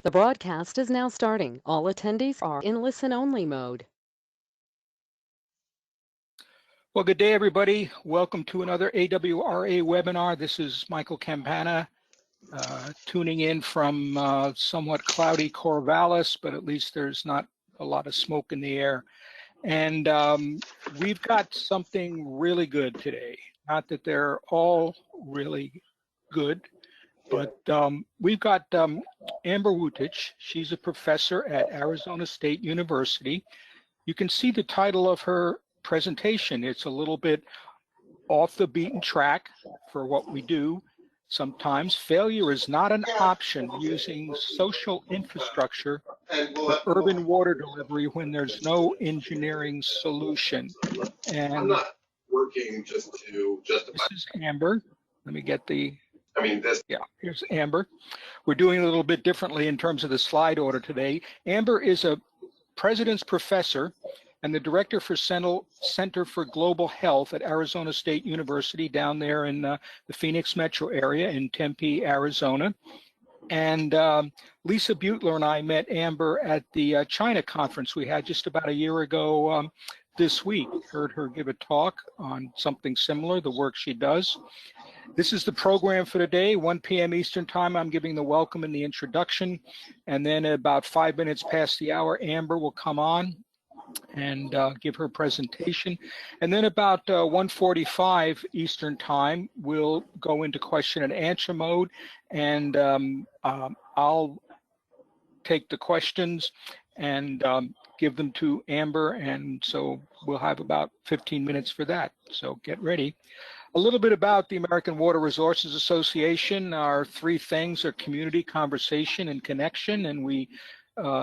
The broadcast is now starting. All attendees are in listen-only mode. Well, good day, everybody. Welcome to another AWRA webinar. This is Michael Campana, tuning in from somewhat cloudy Corvallis, but at least there's not a lot of smoke in the air. And we've got something really good today. Not that they're all really good, but we've got Amber Wutich. She's a professor at Arizona State University. You can see the title of her presentation. It's a little bit off the beaten track for what we do. Sometimes failure is not an option using social infrastructure for urban water delivery when there's no engineering solution. And I'm not working just to justify. This is Amber. Let me get the, this. Yeah, here's Amber. We're doing a little bit differently in terms of the slide order today. Amber is a President's Professor and the Director for Center for Global Health at Arizona State University down there in the Phoenix metro area in Tempe, Arizona. And Lisa Butler and I met Amber at the China conference we had just about a year ago this week. Heard her give a talk on something similar, the work she does. This is the program for today, 1 p.m. Eastern Time. I'm giving the welcome and the introduction. And then at about 5 minutes past the hour, Amber will come on and give her presentation. And then about 1:45 Eastern Time, we'll go into question and answer mode. And I'll take the questions and give them to Amber. And so we'll have about 15 minutes for that. So get ready. A little bit about the American Water Resources Association. Our three things are community, conversation, and connection, and we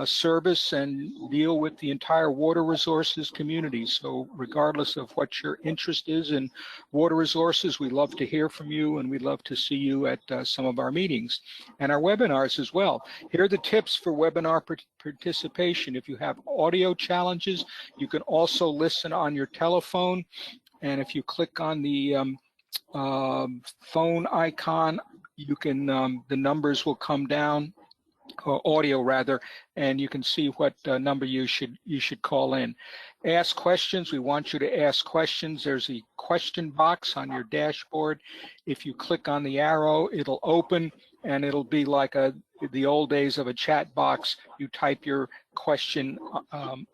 service and deal with the entire water resources community. So regardless of what your interest is in water resources, we love to hear from you, and we'd love to see you at some of our meetings and our webinars as well. Here are the tips for webinar participation. If you have audio challenges, you can also listen on your telephone. And if you click on the phone icon, you can, the numbers will come down, or audio rather, and you can see what number you should call in. Ask questions. We want you to ask questions. There's a question box on your dashboard. If you click on the arrow, it'll open, and it'll be like the old days of a chat box. You type your question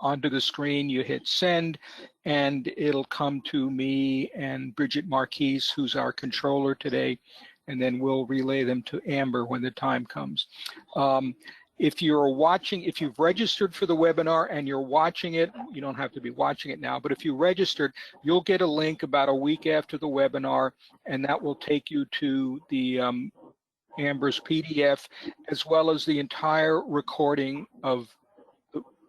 onto the screen, you hit send, and it'll come to me and Bridget Marquise, who's our controller today, and then we'll relay them to Amber when the time comes. If you've registered for the webinar and you're watching it, you don't have to be watching it now, but if you registered, you'll get a link about a week after the webinar, and that will take you to the Amber's PDF, as well as the entire recording of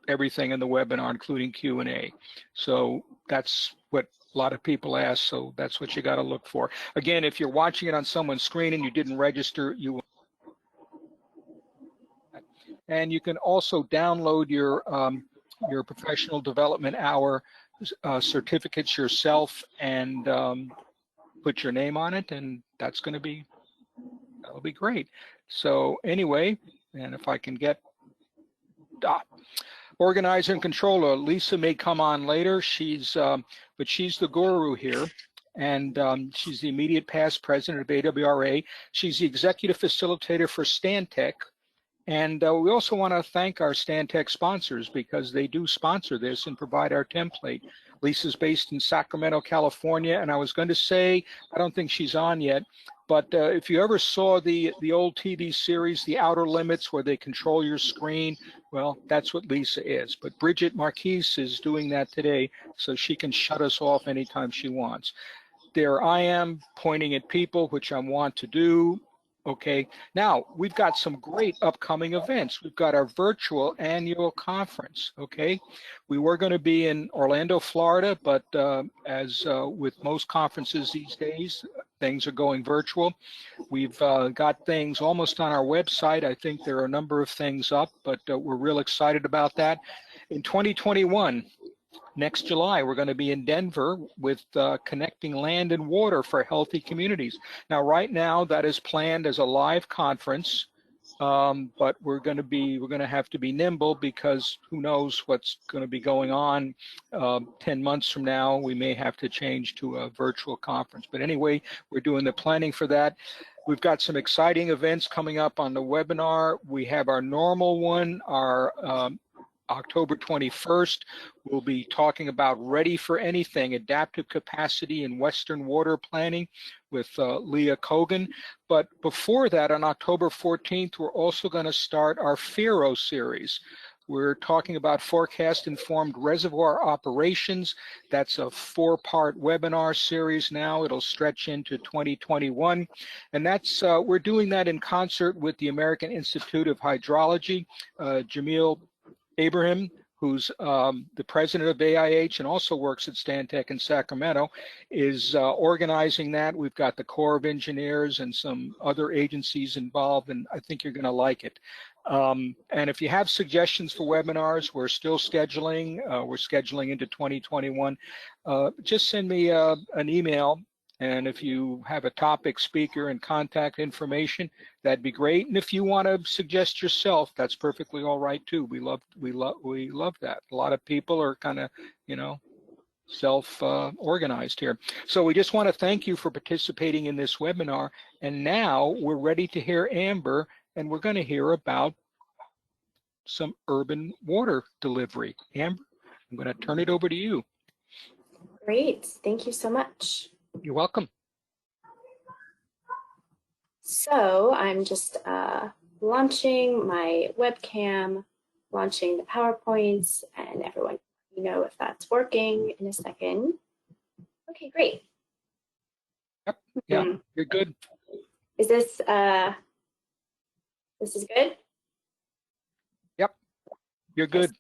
everything in the webinar, including Q&A. So that's what a lot of people ask, so that's what you got to look for. Again, if you're watching it on someone's screen and you didn't register, you will. And you can also download your professional development hour certificates yourself and put your name on it, and that'll be great. So anyway, and if I can get organizer and controller, Lisa may come on later. But she's the guru here, and she's the immediate past president of AWRA. She's the executive facilitator for Stantec. And we also want to thank our Stantec sponsors, because they do sponsor this and provide our template. Lisa's based in Sacramento, California, and I was going to say, I don't think she's on yet, but if you ever saw the old TV series, The Outer Limits, where they control your screen, well, that's what Lisa is. But Bridget Marquise is doing that today, so she can shut us off anytime she wants. There I am pointing at people, which I want to do. Okay, now we've got some great upcoming events. We've got our virtual annual conference, okay? We were going to be in Orlando, Florida, but as with most conferences these days, things are going virtual. We've got things almost on our website. I think there are a number of things up, but we're real excited about that. In 2021, next July, we're going to be in Denver with Connecting Land and Water for Healthy Communities. Now, right now, that is planned as a live conference but we're going to have to be nimble, because who knows what's going to be going on 10 months from now. We may have to change to a virtual conference. But anyway, we're doing the planning for that. We've got some exciting events coming up on the webinar. We have our normal one, our October 21st. We'll be talking about Ready for Anything, Adaptive Capacity in Western Water Planning with Leah Kogan. But before that, on October 14th, we're also going to start our FERO series. We're talking about forecast-informed reservoir operations. That's a 4-part webinar series now. It'll stretch into 2021. And that's we're doing that in concert with the American Institute of Hydrology. Jamil Abraham, who's the president of AIH and also works at Stantec in Sacramento, is organizing that. We've got the Corps of Engineers and some other agencies involved, and I think you're going to like it. And if you have suggestions for webinars, we're still scheduling. We're scheduling into 2021. Just send me an email, and if you have a topic, speaker, and contact information, that'd be great. And if you want to suggest yourself, that's perfectly all right too. We love that. A lot of people are kind of, you know, self-organized here. So we just want to thank you for participating in this webinar. And now we're ready to hear Amber, and we're going to hear about some urban water delivery. Amber, I'm going to turn it over to you. Great, thank you so much. You're welcome. So I'm just launching my webcam, launching the PowerPoints, and everyone, you know, if that's working in a second. Okay, great. Yep. Yeah, you're good. Is this this is good? Yep, you're good.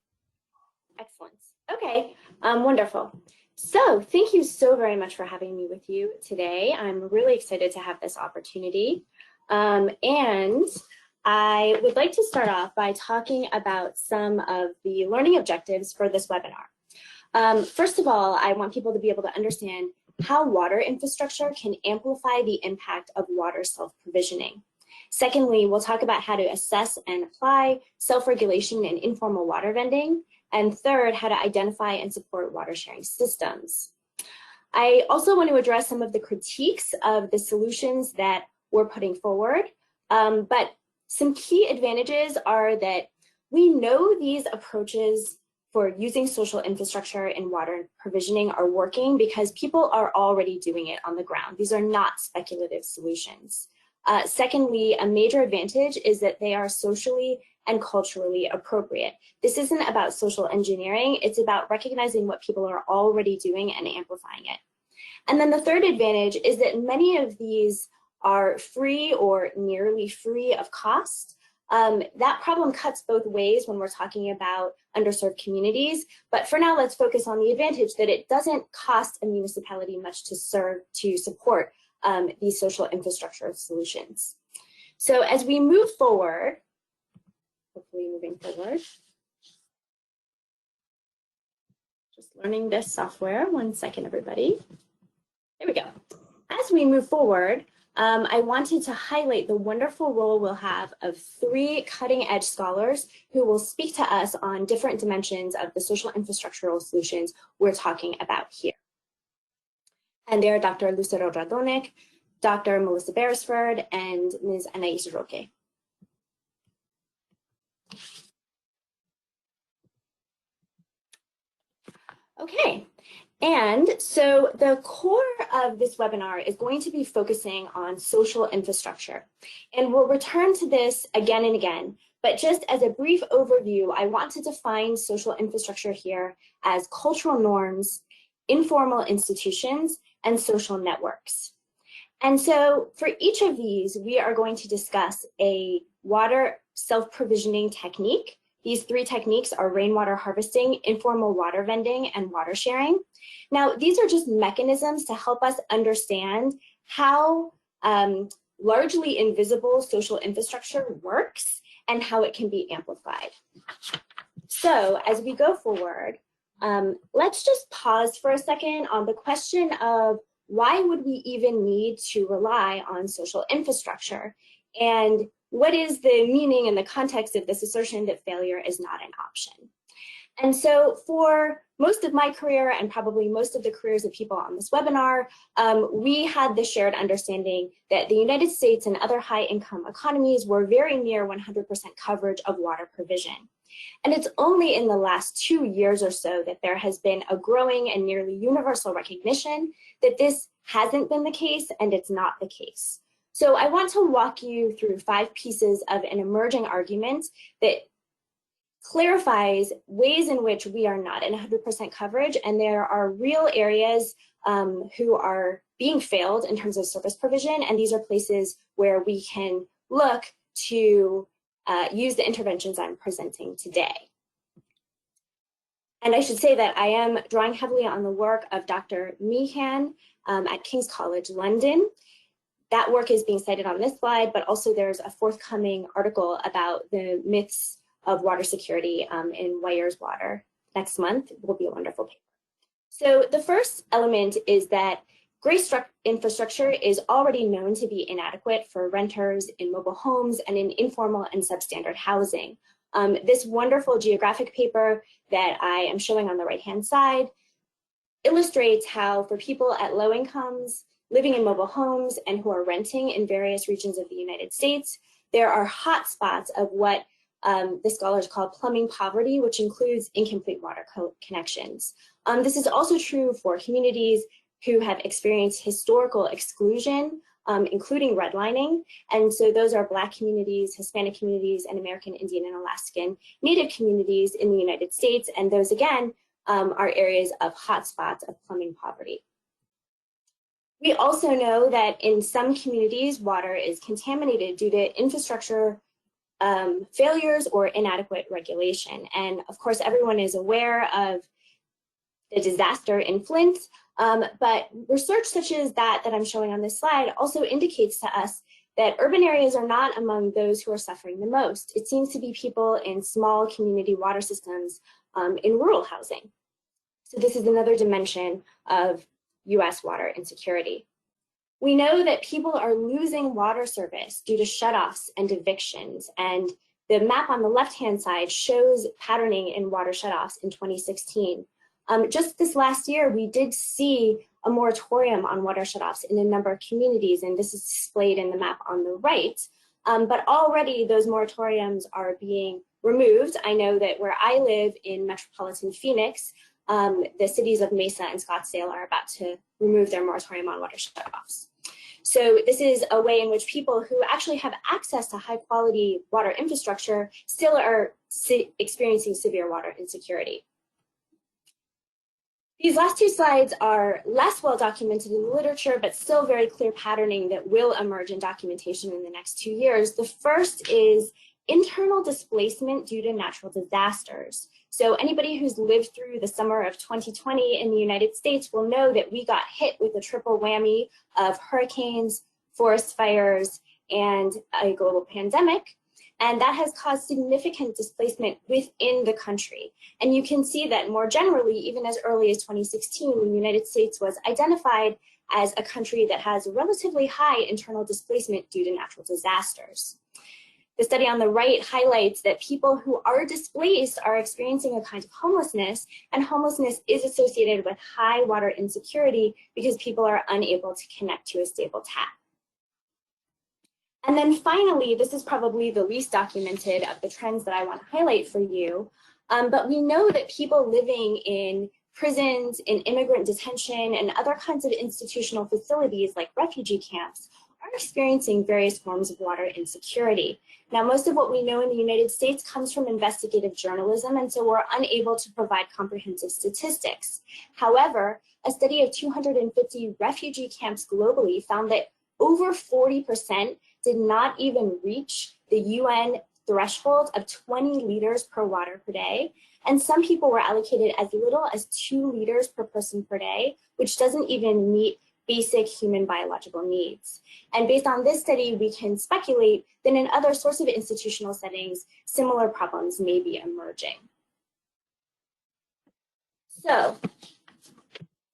Excellent. Okay, wonderful. So thank you so very much for having me with you today. I'm really excited to have this opportunity. And I would like to start off by talking about some of the learning objectives for this webinar. First of all, I want people to be able to understand how water infrastructure can amplify the impact of water self-provisioning. Secondly, we'll talk about how to assess and apply self-regulation in informal water vending. And third, how to identify and support water sharing systems. I also want to address some of the critiques of the solutions that we're putting forward. But some key advantages are that we know these approaches for using social infrastructure in water provisioning are working because people are already doing it on the ground. These are not speculative solutions. Secondly, a major advantage is that they are socially and culturally appropriate. This isn't about social engineering, it's about recognizing what people are already doing and amplifying it. And then the third advantage is that many of these are free or nearly free of cost. That problem cuts both ways when we're talking about underserved communities, but for now let's focus on the advantage that it doesn't cost a municipality much to support these social infrastructure solutions. So as we move forward, hopefully moving forward, just learning this software. 1 second, everybody. There we go. As we move forward, I wanted to highlight the wonderful role we'll have of 3 cutting-edge scholars who will speak to us on different dimensions of the social infrastructural solutions we're talking about here. And they're Dr. Lucero Radonek, Dr. Melissa Beresford, and Ms. Anais Roque. Okay, and so the core of this webinar is going to be focusing on social infrastructure. And we'll return to this again and again, but just as a brief overview, I want to define social infrastructure here as cultural norms, informal institutions, and social networks. And so for each of these, we are going to discuss a water self-provisioning technique. These 3 techniques are rainwater harvesting, informal water vending, and water sharing. Now, these are just mechanisms to help us understand how largely invisible social infrastructure works and how it can be amplified. So as we go forward, let's just pause for a second on the question of why would we even need to rely on social infrastructure? And what is the meaning and the context of this assertion that failure is not an option? And so for most of my career and probably most of the careers of people on this webinar, we had the shared understanding that the United States and other high-income economies were very near 100% coverage of water provision. And it's only in the last 2 years or so that there has been a growing and nearly universal recognition that this hasn't been the case and it's not the case. So I want to walk you through 5 pieces of an emerging argument that clarifies ways in which we are not in 100% coverage, and there are real areas who are being failed in terms of service provision, and these are places where we can look to use the interventions I'm presenting today. And I should say that I am drawing heavily on the work of Dr. Meehan at King's College London. That work is being cited on this slide, but also there's a forthcoming article about the myths of water security in WISE-RCN next month. It will be a wonderful paper. So the first element is that gray infrastructure is already known to be inadequate for renters in mobile homes and in informal and substandard housing. This wonderful geographic paper that I am showing on the right-hand side illustrates how for people at low incomes, living in mobile homes, and who are renting in various regions of the United States, there are hot spots of what the scholars call plumbing poverty, which includes incomplete water connections. This is also true for communities who have experienced historical exclusion, including redlining. And so those are Black communities, Hispanic communities, and American Indian and Alaskan Native communities in the United States. And those, again, are areas of hotspots of plumbing poverty. We also know that in some communities, water is contaminated due to infrastructure failures or inadequate regulation. And of course, everyone is aware of the disaster in Flint, but research such as that I'm showing on this slide also indicates to us that urban areas are not among those who are suffering the most. It seems to be people in small community water systems in rural housing. So this is another dimension of US water insecurity. We know that people are losing water service due to shutoffs and evictions, and the map on the left-hand side shows patterning in water shutoffs in 2016. Just this last year, we did see a moratorium on water shutoffs in a number of communities, and this is displayed in the map on the right. But already those moratoriums are being removed. I know that where I live in metropolitan Phoenix, the cities of Mesa and Scottsdale are about to remove their moratorium on water shutoffs. So this is a way in which people who actually have access to high quality water infrastructure still are experiencing severe water insecurity. These last 2 slides are less well documented in the literature, but still very clear patterning that will emerge in documentation in the next 2 years. The first is internal displacement due to natural disasters. So anybody who's lived through the summer of 2020 in the United States will know that we got hit with a triple whammy of hurricanes, forest fires, and a global pandemic. And that has caused significant displacement within the country. And you can see that more generally, even as early as 2016, the United States was identified as a country that has relatively high internal displacement due to natural disasters. The study on the right highlights that people who are displaced are experiencing a kind of homelessness, and homelessness is associated with high water insecurity because people are unable to connect to a stable tap. And then finally, this is probably the least documented of the trends that I want to highlight for you, but we know that people living in prisons, in immigrant detention, and other kinds of institutional facilities like refugee camps are experiencing various forms of water insecurity. Now, most of what we know in the United States comes from investigative journalism, and so we're unable to provide comprehensive statistics. However, a study of 250 refugee camps globally found that over 40% did not even reach the UN threshold of 20 liters per water per day. And some people were allocated as little as 2 liters per person per day, which doesn't even meet basic human biological needs. And based on this study, we can speculate that in other sorts of institutional settings, similar problems may be emerging. So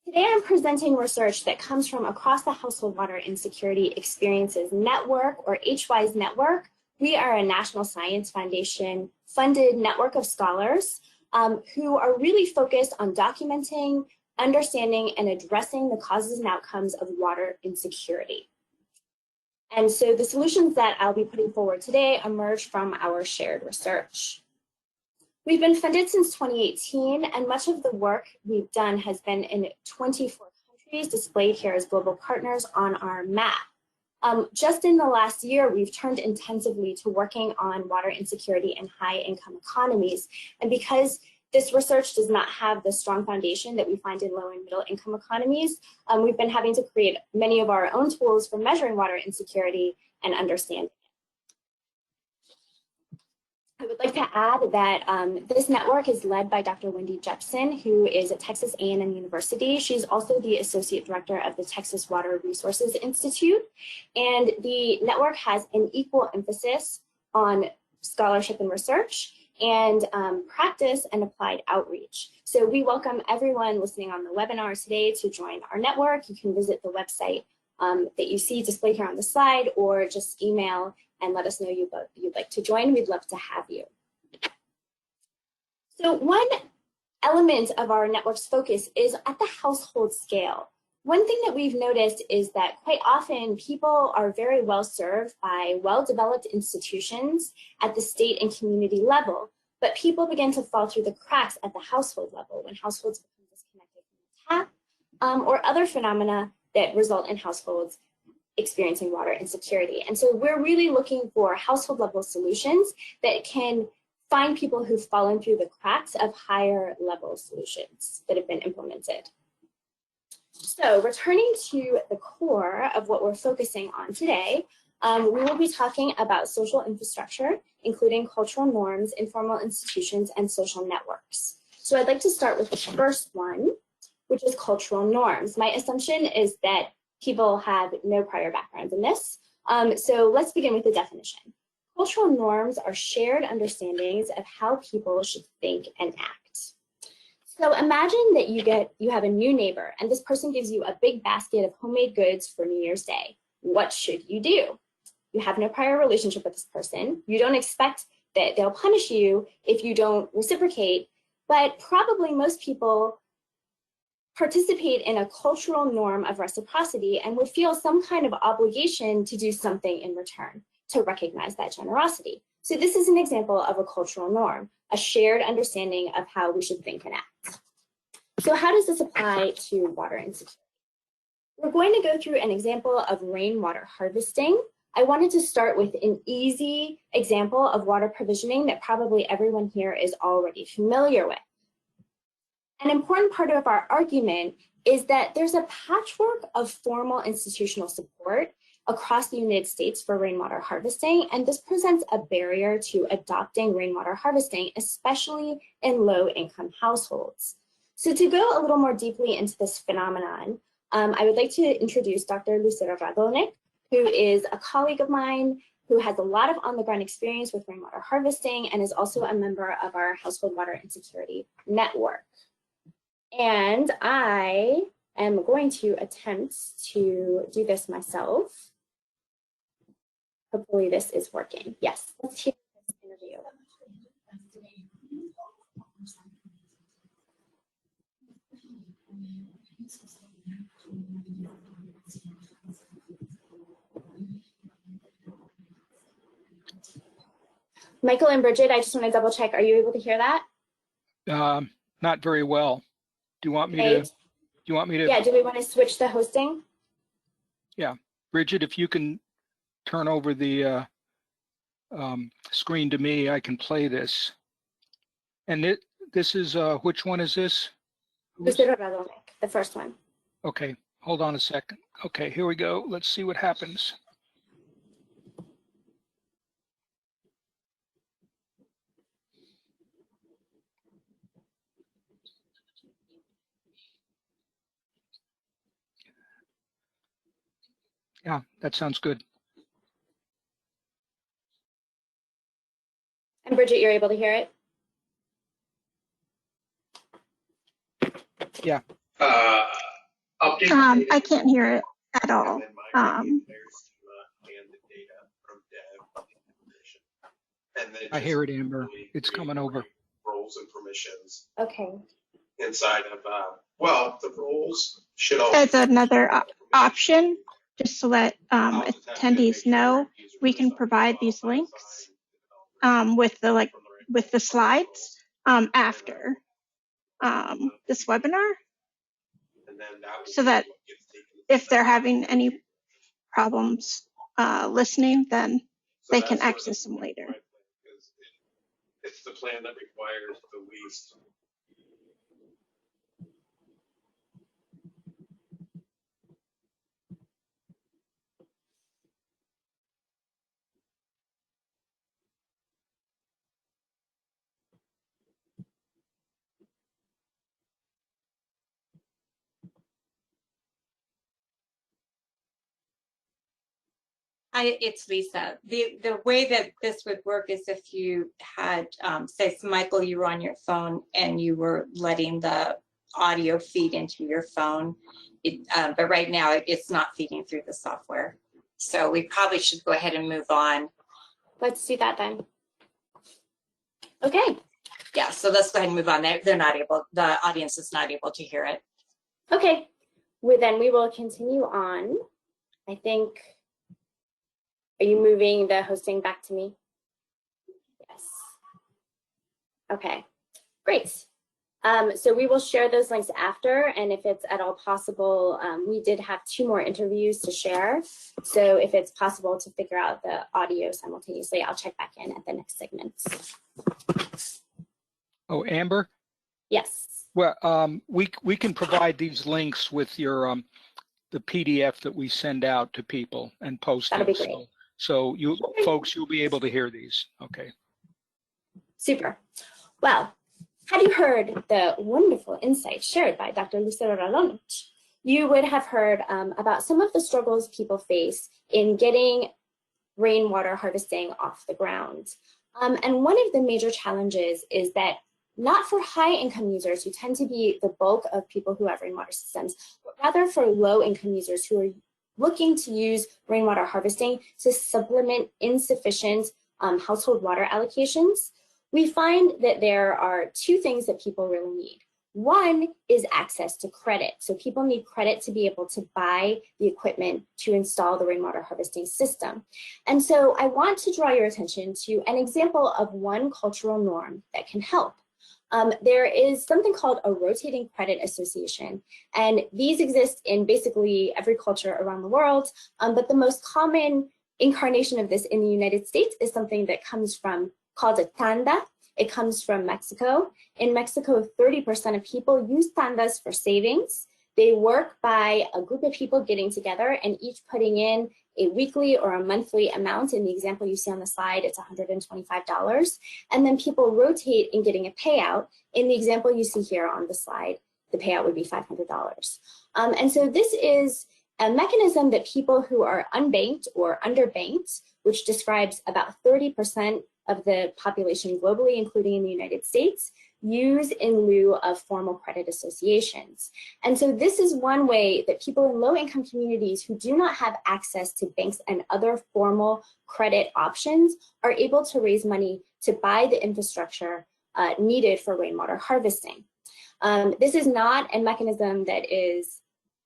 today I'm presenting research that comes from across the Household Water Insecurity Experiences Network, or HWISE network, We are a National Science Foundation funded network of scholars who are really focused on documenting, understanding, and addressing the causes and outcomes of water insecurity. And so the solutions that I'll be putting forward today emerge from our shared research. We've been funded since 2018, and much of the work we've done has been in 24 countries displayed here as global partners on our map. Just in the last year, we've turned intensively to working on water insecurity in high-income economies. And because this research does not have the strong foundation that we find in low and middle-income economies, we've been having to create many of our own tools for measuring water insecurity and understanding. I would like to add that this network is led by Dr. Wendy Jepson, who is at Texas A&M University. She's also the Associate Director of the Texas Water Resources Institute. And the network has an equal emphasis on scholarship and research and practice and applied outreach. So we welcome everyone listening on the webinar today to join our network. You can visit the website that you see displayed here on the slide, or just email and let us know you'd like to join. We'd love to have you. So one element of our network's focus is at the household scale. One thing that we've noticed is that quite often people are very well served by well-developed institutions at the state and community level, but people begin to fall through the cracks at the household level when households become disconnected from the tap or other phenomena that result in households experiencing water insecurity. And so we're really looking for household level solutions that can find people who've fallen through the cracks of higher level solutions that have been implemented. So returning to the core of what we're focusing on today, we will be talking about social infrastructure, including cultural norms, informal institutions, and social networks. So I'd like to start with the first one, which is cultural norms. My assumption is that people have no prior background in this. So let's begin with the definition. Cultural norms are shared understandings of how people should think and act. So imagine that you have a new neighbor and this person gives you a big basket of homemade goods for New Year's Day. What should you do? You have no prior relationship with this person. You don't expect that they'll punish you if you don't reciprocate, but probably most people participate in a cultural norm of reciprocity and would feel some kind of obligation to do something in return to recognize that generosity. So this is an example of a cultural norm, a shared understanding of how we should think and act. So how does this apply to water insecurity? We're going to go through an example of rainwater harvesting. I wanted to start with an easy example of water provisioning that probably everyone here is already familiar with. An important part of our argument is that there's a patchwork of formal institutional support across the United States for rainwater harvesting, and this presents a barrier to adopting rainwater harvesting, especially in low-income households. So to go a little more deeply into this phenomenon, I would like to introduce Dr. Lucera Radonek, who is a colleague of mine who has a lot of on-the-ground experience with rainwater harvesting and is also a member of our Household Water Insecurity Network. And I am going to attempt to do this myself. Hopefully this is working. Yes, let's hear this interview. Michael and Bridget, I just want to double check. Are you able to hear that? Not very well. Do you want me Okay. to? Do you want me to? Yeah. Do we want to switch the hosting? Yeah, Bridget, if you can turn over the screen to me, I can play this. And this is which one is this? Lucera Radonek, the first one. Okay, hold on a second. Okay, here we go. Let's see what happens. Yeah, that sounds good. And Bridget, you're able to hear it? Yeah. I can't hear it at all. And then I hear it, Amber. It's create coming over. roles and permissions Okay. inside of, well, the roles should all. As another option, just to let attendees know, we can provide these links with the slides after this webinar, so that if they're having any problems listening, then they can access them later. It's the plan that requires the least. It's Lisa. The way that this would work is if you had, say, Michael, you were on your phone and you were letting the audio feed into your phone, but right now it's not feeding through the software. So we probably should go ahead and move on. Let's do that then. Okay. Yeah, so let's go ahead and move on. They're not able, the audience is not able to hear it. Okay. Well, then we will continue on. I think, are you moving the hosting back to me? Yes. Okay, great. So we will share those links after, and if it's at all possible, we did have 2 more interviews to share. So if it's possible to figure out the audio simultaneously, I'll check back in at the next segments. Oh, Amber? Yes. Well, we can provide these links with your the PDF that we send out to people and post That'll them. be great. So you folks, you'll be able to hear these. Okay. Super. Well, had you heard the wonderful insights shared by Dr. Lucero Ralonich, you would have heard about some of the struggles people face in getting rainwater harvesting off the ground. And one of the major challenges is that not for high-income users who tend to be the bulk of people who have rainwater systems, but rather for low-income users who are looking to use rainwater harvesting to supplement insufficient household water allocations, we find that there are 2 things that people really need. One is access to credit. So people need credit to be able to buy the equipment to install the rainwater harvesting system. And so I want to draw your attention to an example of one cultural norm that can help. There is something called a rotating credit association, and these exist in basically every culture around the world, but the most common incarnation of this in the United States is something that comes from, called a tanda. It comes from Mexico. In Mexico, 30% of people use tandas for savings. They work by a group of people getting together and each putting in a weekly or a monthly amount. In the example you see on the slide, it's $125. And then people rotate in getting a payout. In the example you see here on the slide, the payout would be $500. And so this is a mechanism that people who are unbanked or underbanked, which describes about 30% of the population globally, including in the United States, use in lieu of formal credit associations. And so this is one way that people in low-income communities who do not have access to banks and other formal credit options are able to raise money to buy the infrastructure needed for rainwater harvesting. This is not a mechanism that is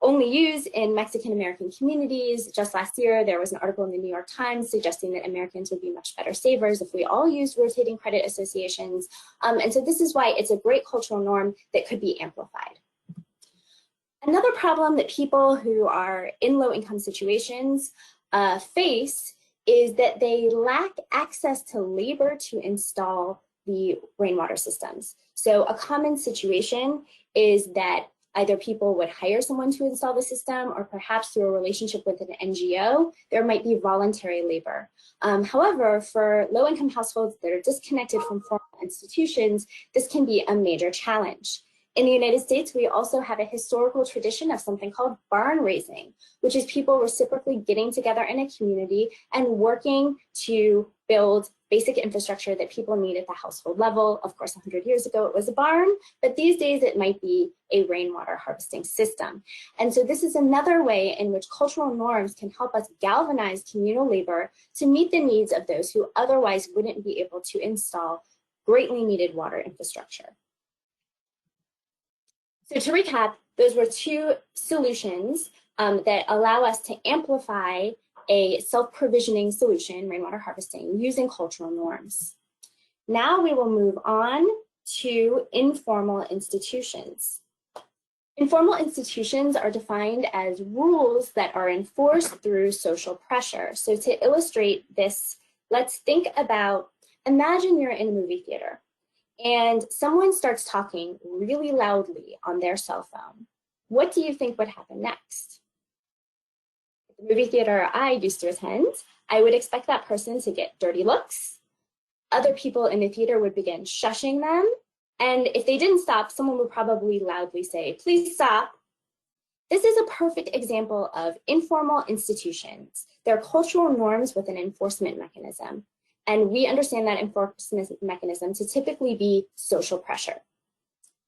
only used in Mexican-American communities. Just last year, there was an article in the New York Times suggesting that Americans would be much better savers if we all used rotating credit associations. And so this is why it's a great cultural norm that could be amplified. Another problem that people who are in low-income situations face is that they lack access to labor to install the rainwater systems. So a common situation is that either people would hire someone to install the system, or perhaps through a relationship with an NGO, there might be voluntary labor. However, for low-income households that are disconnected from formal institutions, this can be a major challenge. In the United States, we also have a historical tradition of something called barn raising, which is people reciprocally getting together in a community and working to build basic infrastructure that people need at the household level. Of course, 100 years ago, it was a barn, but these days it might be a rainwater harvesting system. And so this is another way in which cultural norms can help us galvanize communal labor to meet the needs of those who otherwise wouldn't be able to install greatly needed water infrastructure. So to recap, those were two solutions that allow us to amplify a self-provisioning solution, rainwater harvesting, using cultural norms. Now we will move on to informal institutions. Informal institutions are defined as rules that are enforced through social pressure. So to illustrate this, let's think about, imagine you're in a movie theater and someone starts talking really loudly on their cell phone. What do you think would happen next? The movie theater I used to attend, I would expect that person to get dirty looks. Other people in the theater would begin shushing them. And if they didn't stop, someone would probably loudly say, please stop. This is a perfect example of informal institutions. They're cultural norms with an enforcement mechanism. And we understand that enforcement mechanism to typically be social pressure.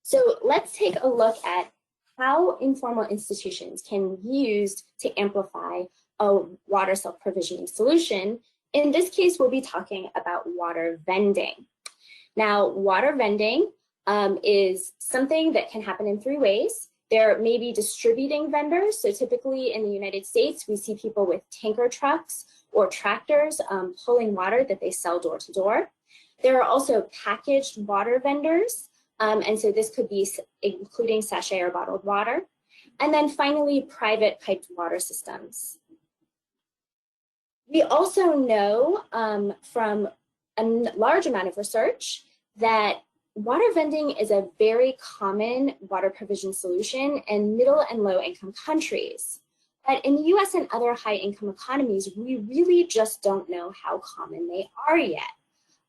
So let's take a look at how informal institutions can be used to amplify a water self-provisioning solution. In this case, we'll be talking about water vending. Now, water vending is something that can happen in three ways. There may be distributing vendors. So typically in the United States, we see people with tanker trucks or tractors pulling water that they sell door to door. There are also packaged water vendors. And so this could be including sachet or bottled water. And then finally, private piped water systems. We also know from a large amount of research that water vending is a very common water provision solution in middle and low income countries. But in the US and other high income economies, we really just don't know how common they are yet.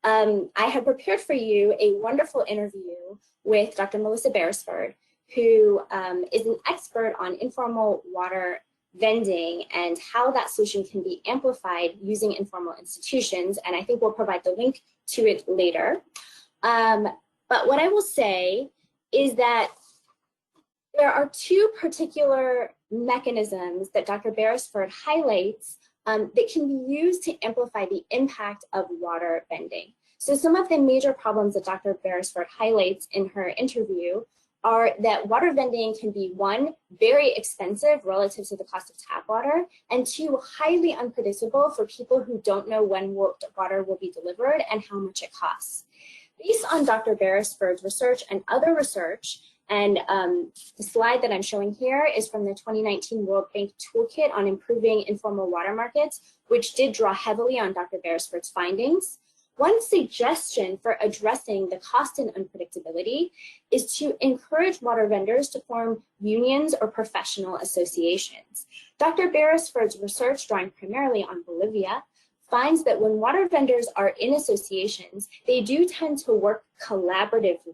I have prepared for you a wonderful interview with Dr. Melissa Beresford, who is an expert on informal water vending and how that solution can be amplified using informal institutions. And I think we'll provide the link to it later. But what I will say is that there are two particular mechanisms that Dr. Beresford highlights that can be used to amplify the impact of water vending. So some of the major problems that Dr. Beresford highlights in her interview are that water vending can be, one, very expensive relative to the cost of tap water, and two, highly unpredictable for people who don't know when water will be delivered and how much it costs. Based on Dr. Beresford's research and other research, and the slide that I'm showing here is from the 2019 World Bank Toolkit on Improving Informal Water Markets, which did draw heavily on Dr. Beresford's findings. One suggestion for addressing the cost and unpredictability is to encourage water vendors to form unions or professional associations. Dr. Beresford's research, drawing primarily on Bolivia, finds that when water vendors are in associations, they do tend to work collaboratively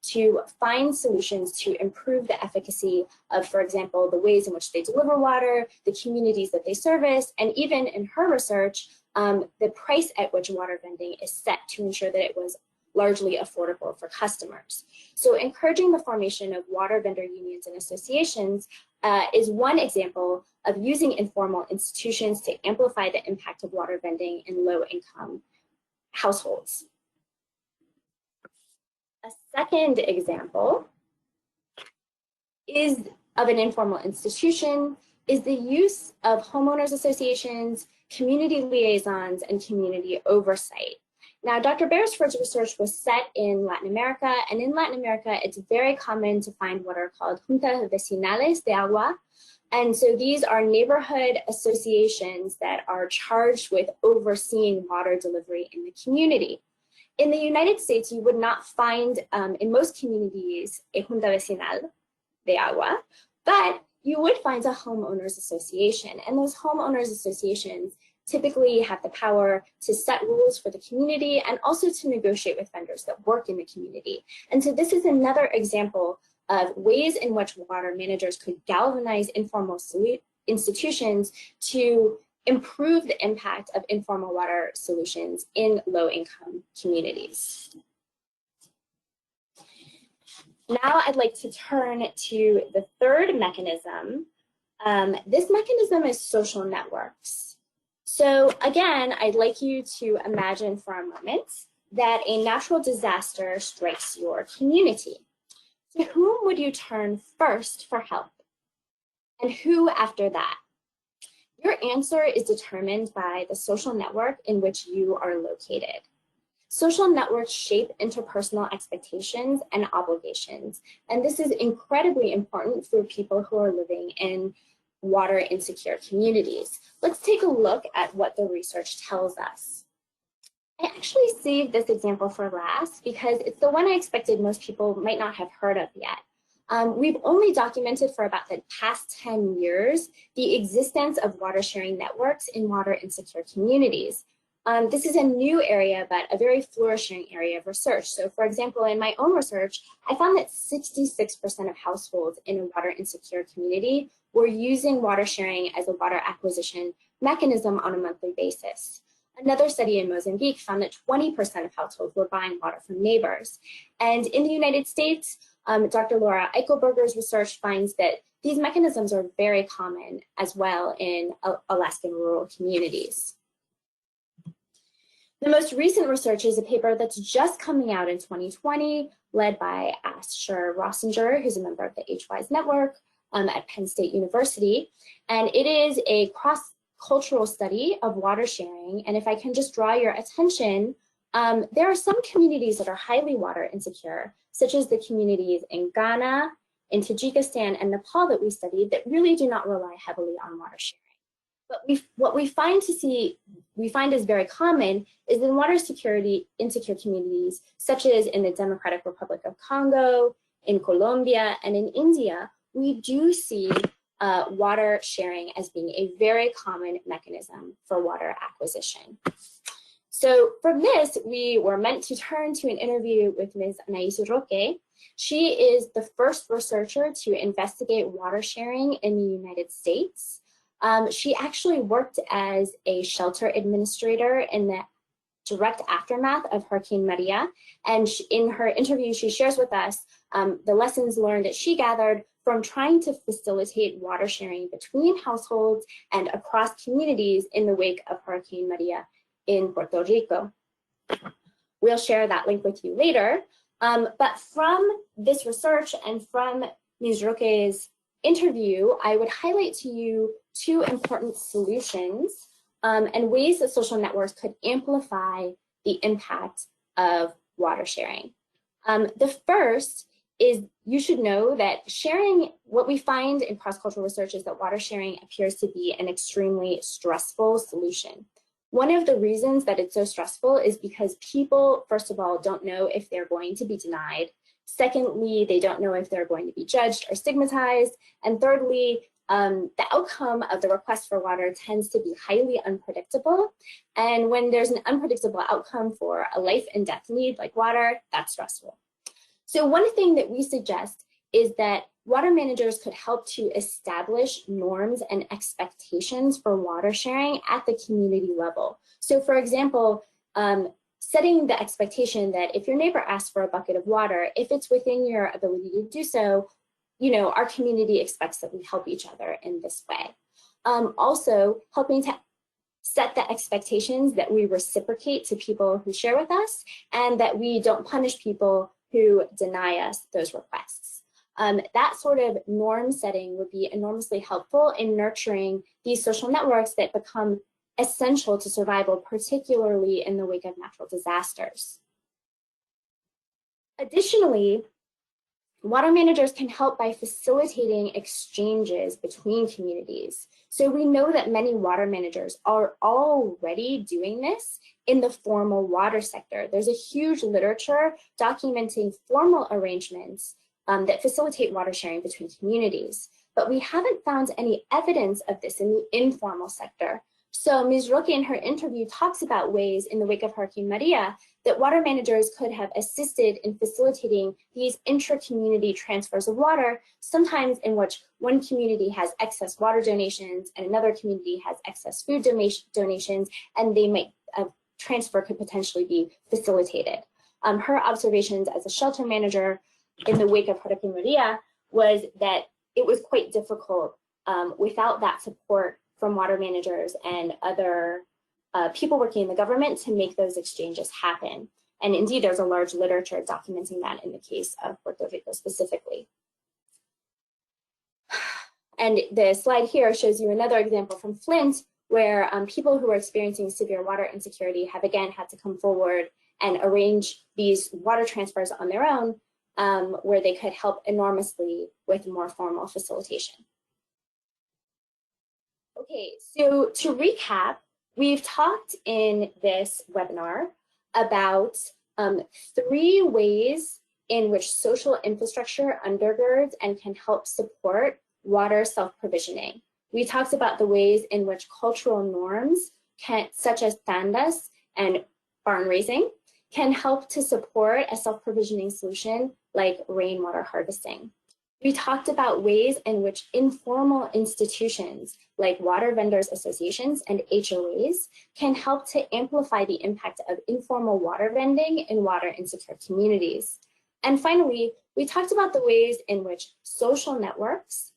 to find solutions to improve the efficacy of, for example, the ways in which they deliver water, the communities that they service, and even in her research, the price at which water vending is set to ensure that it was largely affordable for customers. So encouraging the formation of water vendor unions and associations is one example of using informal institutions to amplify the impact of water vending in low-income households. A second example is of an informal institution is the use of homeowners associations, community liaisons, and community oversight. Now, Dr. Beresford's research was set in Latin America, and in Latin America, it's very common to find what are called juntas vecinales de agua. And so these are neighborhood associations that are charged with overseeing water delivery in the community. In the United States, you would not find in most communities a junta vecinal de agua, but you would find a homeowners association. And those homeowners associations typically have the power to set rules for the community and also to negotiate with vendors that work in the community. And so this is another example of ways in which water managers could galvanize informal institutions to improve the impact of informal water solutions in low-income communities. Now I'd like to turn to the third mechanism. This mechanism is social networks. So again, I'd like you to imagine for a moment that a natural disaster strikes your community. To whom would you turn first for help? And who after that? Your answer is determined by the social network in which you are located. Social networks shape interpersonal expectations and obligations, and this is incredibly important for people who are living in water insecure communities. Let's take a look at what the research tells us. I actually saved this example for last because it's the one I expected most people might not have heard of yet. We've only documented for about the past 10 years the existence of water sharing networks in water insecure communities. This is a new area, but a very flourishing area of research. So for example, in my own research, I found that 66% of households in a water insecure community were using water sharing as a water acquisition mechanism on a monthly basis. Another study in Mozambique found that 20% of households were buying water from neighbors. And in the United States, Dr. Laura Eichelberger's research finds that these mechanisms are very common as well in Alaskan rural communities. The most recent research is a paper that's just coming out in 2020, led by Asher Rossinger, who's a member of the HWISE network at Penn State University. And it is a cross-cultural study of water sharing. And if I can just draw your attention, there are some communities that are highly water insecure, such as the communities in Ghana, in Tajikistan, and Nepal that we studied that really do not rely heavily on water sharing. But what we find is very common is in water insecure communities, such as in the Democratic Republic of Congo, in Colombia, and in India, we do see water sharing as being a very common mechanism for water acquisition. So from this, we were meant to turn to an interview with Ms. Anaïs Roque. She is the first researcher to investigate water sharing in the United States. She actually worked as a shelter administrator in the direct aftermath of Hurricane Maria. And in her interview, she shares with us the lessons learned that she gathered from trying to facilitate water sharing between households and across communities in the wake of Hurricane Maria in Puerto Rico. We'll share that link with you later. But from this research and from Ms. Roque's interview, I would highlight to you two important solutions and ways that social networks could amplify the impact of water sharing. The first is you should know that sharing, what we find in cross-cultural research is that water sharing appears to be an extremely stressful solution. One of the reasons that it's so stressful is because people, first of all, don't know if they're going to be denied. Secondly, they don't know if they're going to be judged or stigmatized. And thirdly, the outcome of the request for water tends to be highly unpredictable. And when there's an unpredictable outcome for a life and death need like water, that's stressful. So one thing that we suggest is that water managers could help to establish norms and expectations for water sharing at the community level. So for example, setting the expectation that if your neighbor asks for a bucket of water, if it's within your ability to do so, you know, our community expects that we help each other in this way. Also, helping to set the expectations that we reciprocate to people who share with us and that we don't punish people who deny us those requests. That sort of norm setting would be enormously helpful in nurturing these social networks that become essential to survival, particularly in the wake of natural disasters. Additionally, water managers can help by facilitating exchanges between communities. So we know that many water managers are already doing this in the formal water sector. There's a huge literature documenting formal arrangements that facilitate water sharing between communities. But we haven't found any evidence of this in the informal sector. So Ms. Roque in her interview talks about ways in the wake of Hurricane Maria that water managers could have assisted in facilitating these intra-community transfers of water, sometimes in which one community has excess water donations and another community has excess food donations, and they might transfer could potentially be facilitated. Her observations as a shelter manager in the wake of Hurricane Maria was that it was quite difficult without that support from water managers and other people working in the government to make those exchanges happen. And indeed, there's a large literature documenting that in the case of Puerto Rico specifically. And the slide here shows you another example from Flint, where people who are experiencing severe water insecurity have again had to come forward and arrange these water transfers on their own, where they could help enormously with more formal facilitation. Okay, so to recap, we've talked in this webinar about 3 ways in which social infrastructure undergirds and can help support water self-provisioning. We talked about the ways in which cultural norms, such as tandas and barn raising, can help to support a self-provisioning solution like rainwater harvesting. We talked about ways in which informal institutions like water vendors associations and HOAs can help to amplify the impact of informal water vending in water insecure communities. And finally, we talked about the ways in which social networks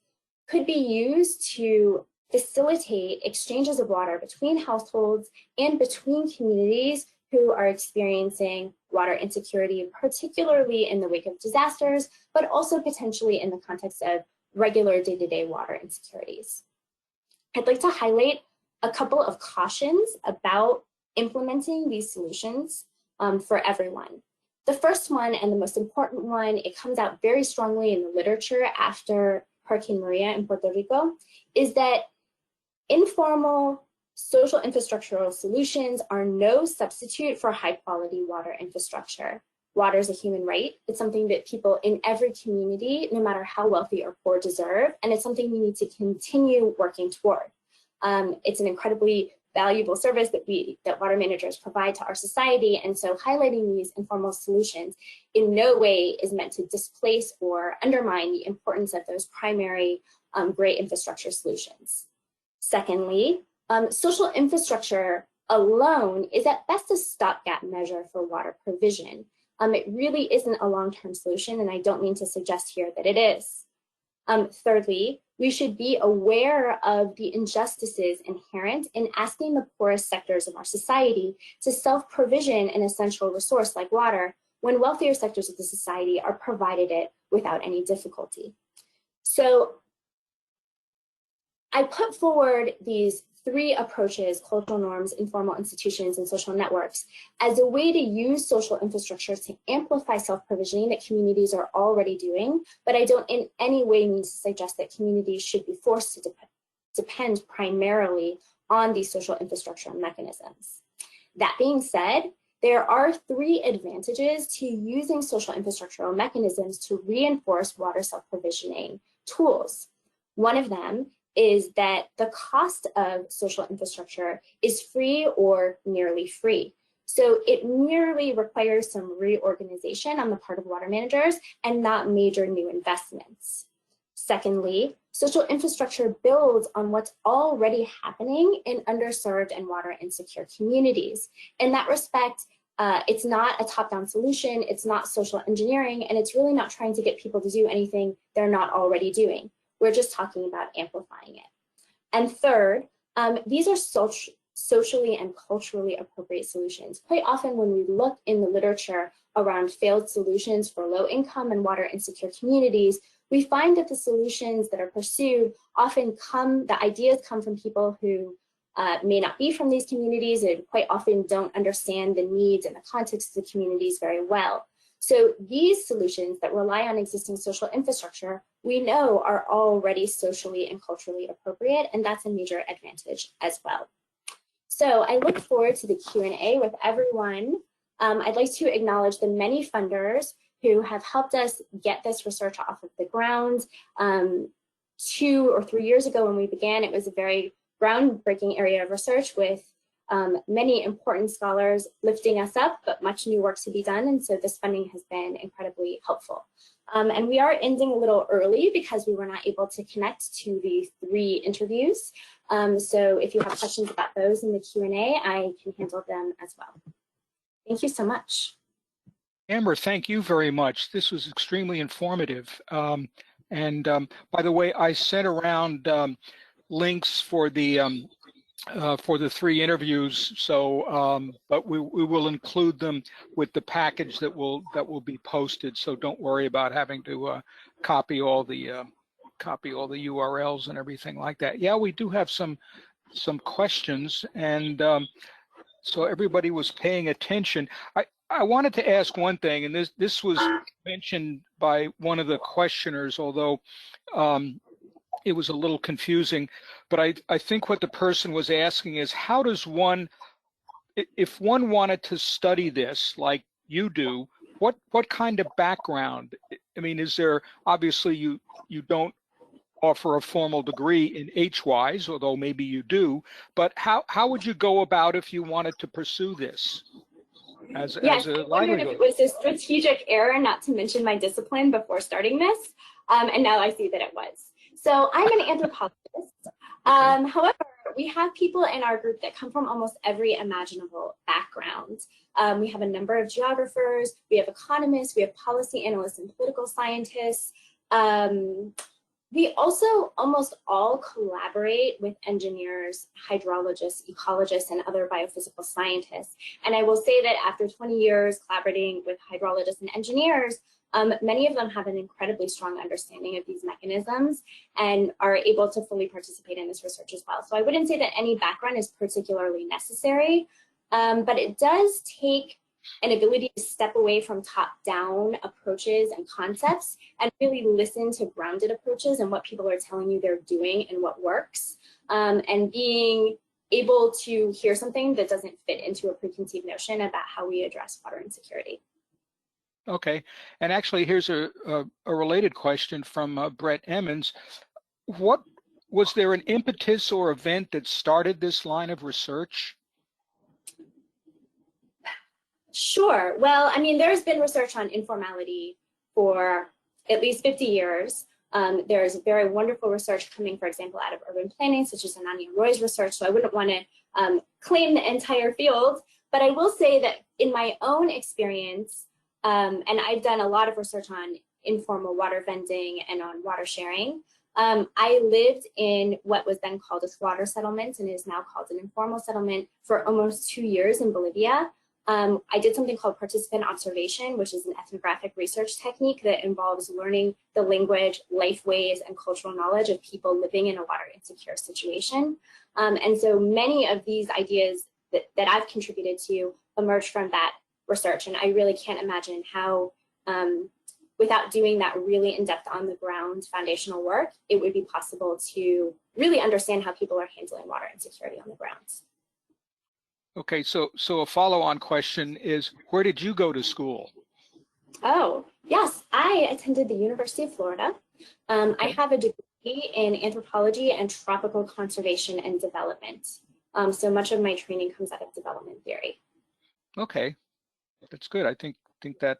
could be used to facilitate exchanges of water between households and between communities who are experiencing water insecurity, particularly in the wake of disasters, but also potentially in the context of regular day-to-day water insecurities. I'd like to highlight a couple of cautions about implementing these solutions for everyone. The first one, and the most important one, it comes out very strongly in the literature after Hurricane Maria in Puerto Rico, is that informal social infrastructural solutions are no substitute for high quality water infrastructure. Water is a human right. It's something that people in every community, no matter how wealthy or poor, deserve, and it's something we need to continue working toward. It's an incredibly valuable service that water managers provide to our society, and so highlighting these informal solutions in no way is meant to displace or undermine the importance of those primary great infrastructure solutions. Secondly, social infrastructure alone is at best a stopgap measure for water provision. It really isn't a long-term solution, and I don't mean to suggest here that it is. Thirdly, we should be aware of the injustices inherent in asking the poorest sectors of our society to self-provision an essential resource like water when wealthier sectors of the society are provided it without any difficulty. So I put forward these 3 approaches, cultural norms, informal institutions, and social networks, as a way to use social infrastructure to amplify self-provisioning that communities are already doing, but I don't in any way mean to suggest that communities should be forced to depend primarily on these social infrastructure mechanisms. That being said, there are 3 advantages to using social infrastructural mechanisms to reinforce water self-provisioning tools. One of them is that the cost of social infrastructure is free or nearly free. So it merely requires some reorganization on the part of water managers and not major new investments. Secondly, social infrastructure builds on what's already happening in underserved and water insecure communities. In that respect, it's not a top-down solution, it's not social engineering, and it's really not trying to get people to do anything they're not already doing. We're just talking about amplifying it. And third, these are socially and culturally appropriate solutions. Quite often when we look in the literature around failed solutions for low-income and water insecure communities, we find that the solutions that are pursued often the ideas come from people who may not be from these communities and quite often don't understand the needs and the context of the communities very well. So these solutions that rely on existing social infrastructure, we know are already socially and culturally appropriate, and that's a major advantage as well. So I look forward to the Q&A with everyone. I'd like to acknowledge the many funders who have helped us get this research off of the ground. 2 or 3 years ago when we began, it was a very groundbreaking area of research with many important scholars lifting us up, but much new work to be done. And so this funding has been incredibly helpful. And we are ending a little early because we were not able to connect to the 3 interviews. So if you have questions about those in the Q&A, I can handle them as well. Thank you so much. Amber, thank you very much. This was extremely informative. By the way, I sent around links for the 3 interviews. So, but we will include them with the package that will be posted. So don't worry about having to copy all the URLs and everything like that. Yeah, we do have some questions, and so everybody was paying attention. I wanted to ask one thing, and this was mentioned by one of the questioners, although it was a little confusing. But I think what the person was asking is, how does one, if one wanted to study this like you do, what kind of background? I mean, is there, obviously you don't offer a formal degree in HWISE, although maybe you do, but how would you go about if you wanted to pursue this as a livelihood? I wondered if it was a strategic error not to mention my discipline before starting this, and now I see that it was. So I'm an anthropologist. However, we have people in our group that come from almost every imaginable background. We have a number of geographers, we have economists, we have policy analysts and political scientists. We also almost all collaborate with engineers, hydrologists, ecologists, and other biophysical scientists. And I will say that after 20 years collaborating with hydrologists and engineers, many of them have an incredibly strong understanding of these mechanisms and are able to fully participate in this research as well. So I wouldn't say that any background is particularly necessary, but it does take an ability to step away from top-down approaches and concepts and really listen to grounded approaches and what people are telling you they're doing and what works, and being able to hear something that doesn't fit into a preconceived notion about how we address water insecurity. Okay, and actually here's a related question from Brett Emmons. What was there an impetus or event that started this line of research? Sure. Well, I mean, there's been research on informality for at least 50 years. There's very wonderful research coming, for example, out of urban planning, such as Ananya Roy's research. So I wouldn't want to claim the entire field, but I will say that in my own experience, and I've done a lot of research on informal water vending and on water sharing. I lived in what was then called a squatter settlement and is now called an informal settlement for almost 2 years in Bolivia. I did something called participant observation, which is an ethnographic research technique that involves learning the language, life ways, and cultural knowledge of people living in a water insecure situation. And so many of these ideas that I've contributed to emerged from that research. And I really can't imagine how, without doing that really in-depth on the ground foundational work, it would be possible to really understand how people are handling water insecurity on the ground. Okay, so a follow-on question is, where did you go to school? Oh, yes, I attended the University of Florida. I have a degree in anthropology and tropical conservation and development. So much of my training comes out of development theory. Okay, that's good. I think that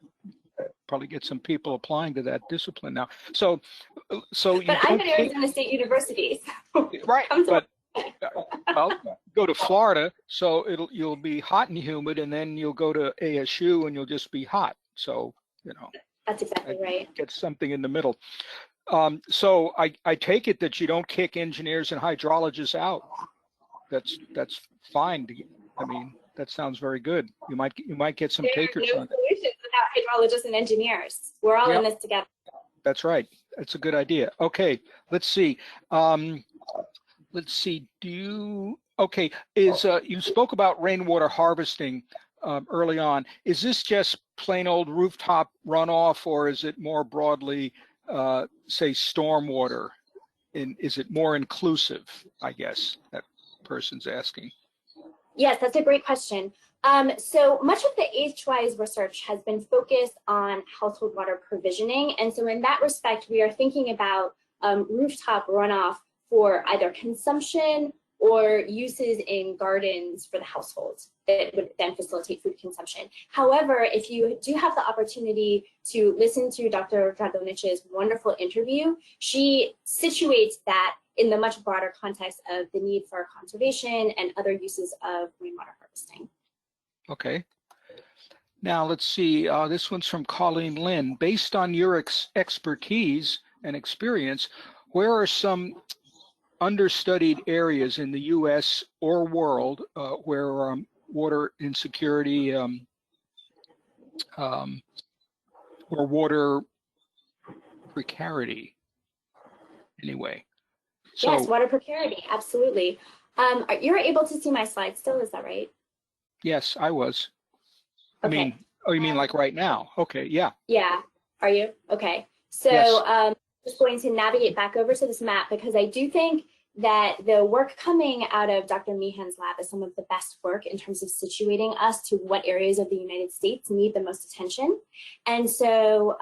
probably gets some people applying to that discipline now. So you but I'm at Arizona State University. So right, but well, go to Florida, so you'll be hot and humid, and then you'll go to ASU and you'll just be hot. So, you know. That's exactly right. Get something in the middle. So I take it that you don't kick engineers and hydrologists out. That's fine. I mean, that sounds very good. You might get some takers on it. Solutions without hydrologists and engineers. We're all in this together. That's right. That's a good idea. Okay, let's see. You spoke about rainwater harvesting early on. Is this just plain old rooftop runoff, or is it more broadly, say, stormwater? Is it more inclusive, I guess, that person's asking? Yes, that's a great question. So much of the HWISE research has been focused on household water provisioning. And so in that respect, we are thinking about rooftop runoff for either consumption or uses in gardens for the household that would then facilitate food consumption. However, if you do have the opportunity to listen to Dr. Dragonich's wonderful interview, she situates that in the much broader context of the need for conservation and other uses of rainwater harvesting. Okay. Now let's see, this one's from Colleen Lynn. Based on your expertise and experience, where are some understudied areas in the US or world where water insecurity or water precarity anyway? So, yes, water precarity, absolutely. You're able to see my slides still, is that right? yes, I was. Okay. I mean, oh, you mean like right now? Okay, yeah. Yeah, are you? Okay. So Yes. just going to navigate back over to this map because I do think that the work coming out of Dr. Meehan's lab is some of the best work in terms of situating us to what areas of the United States need the most attention. And so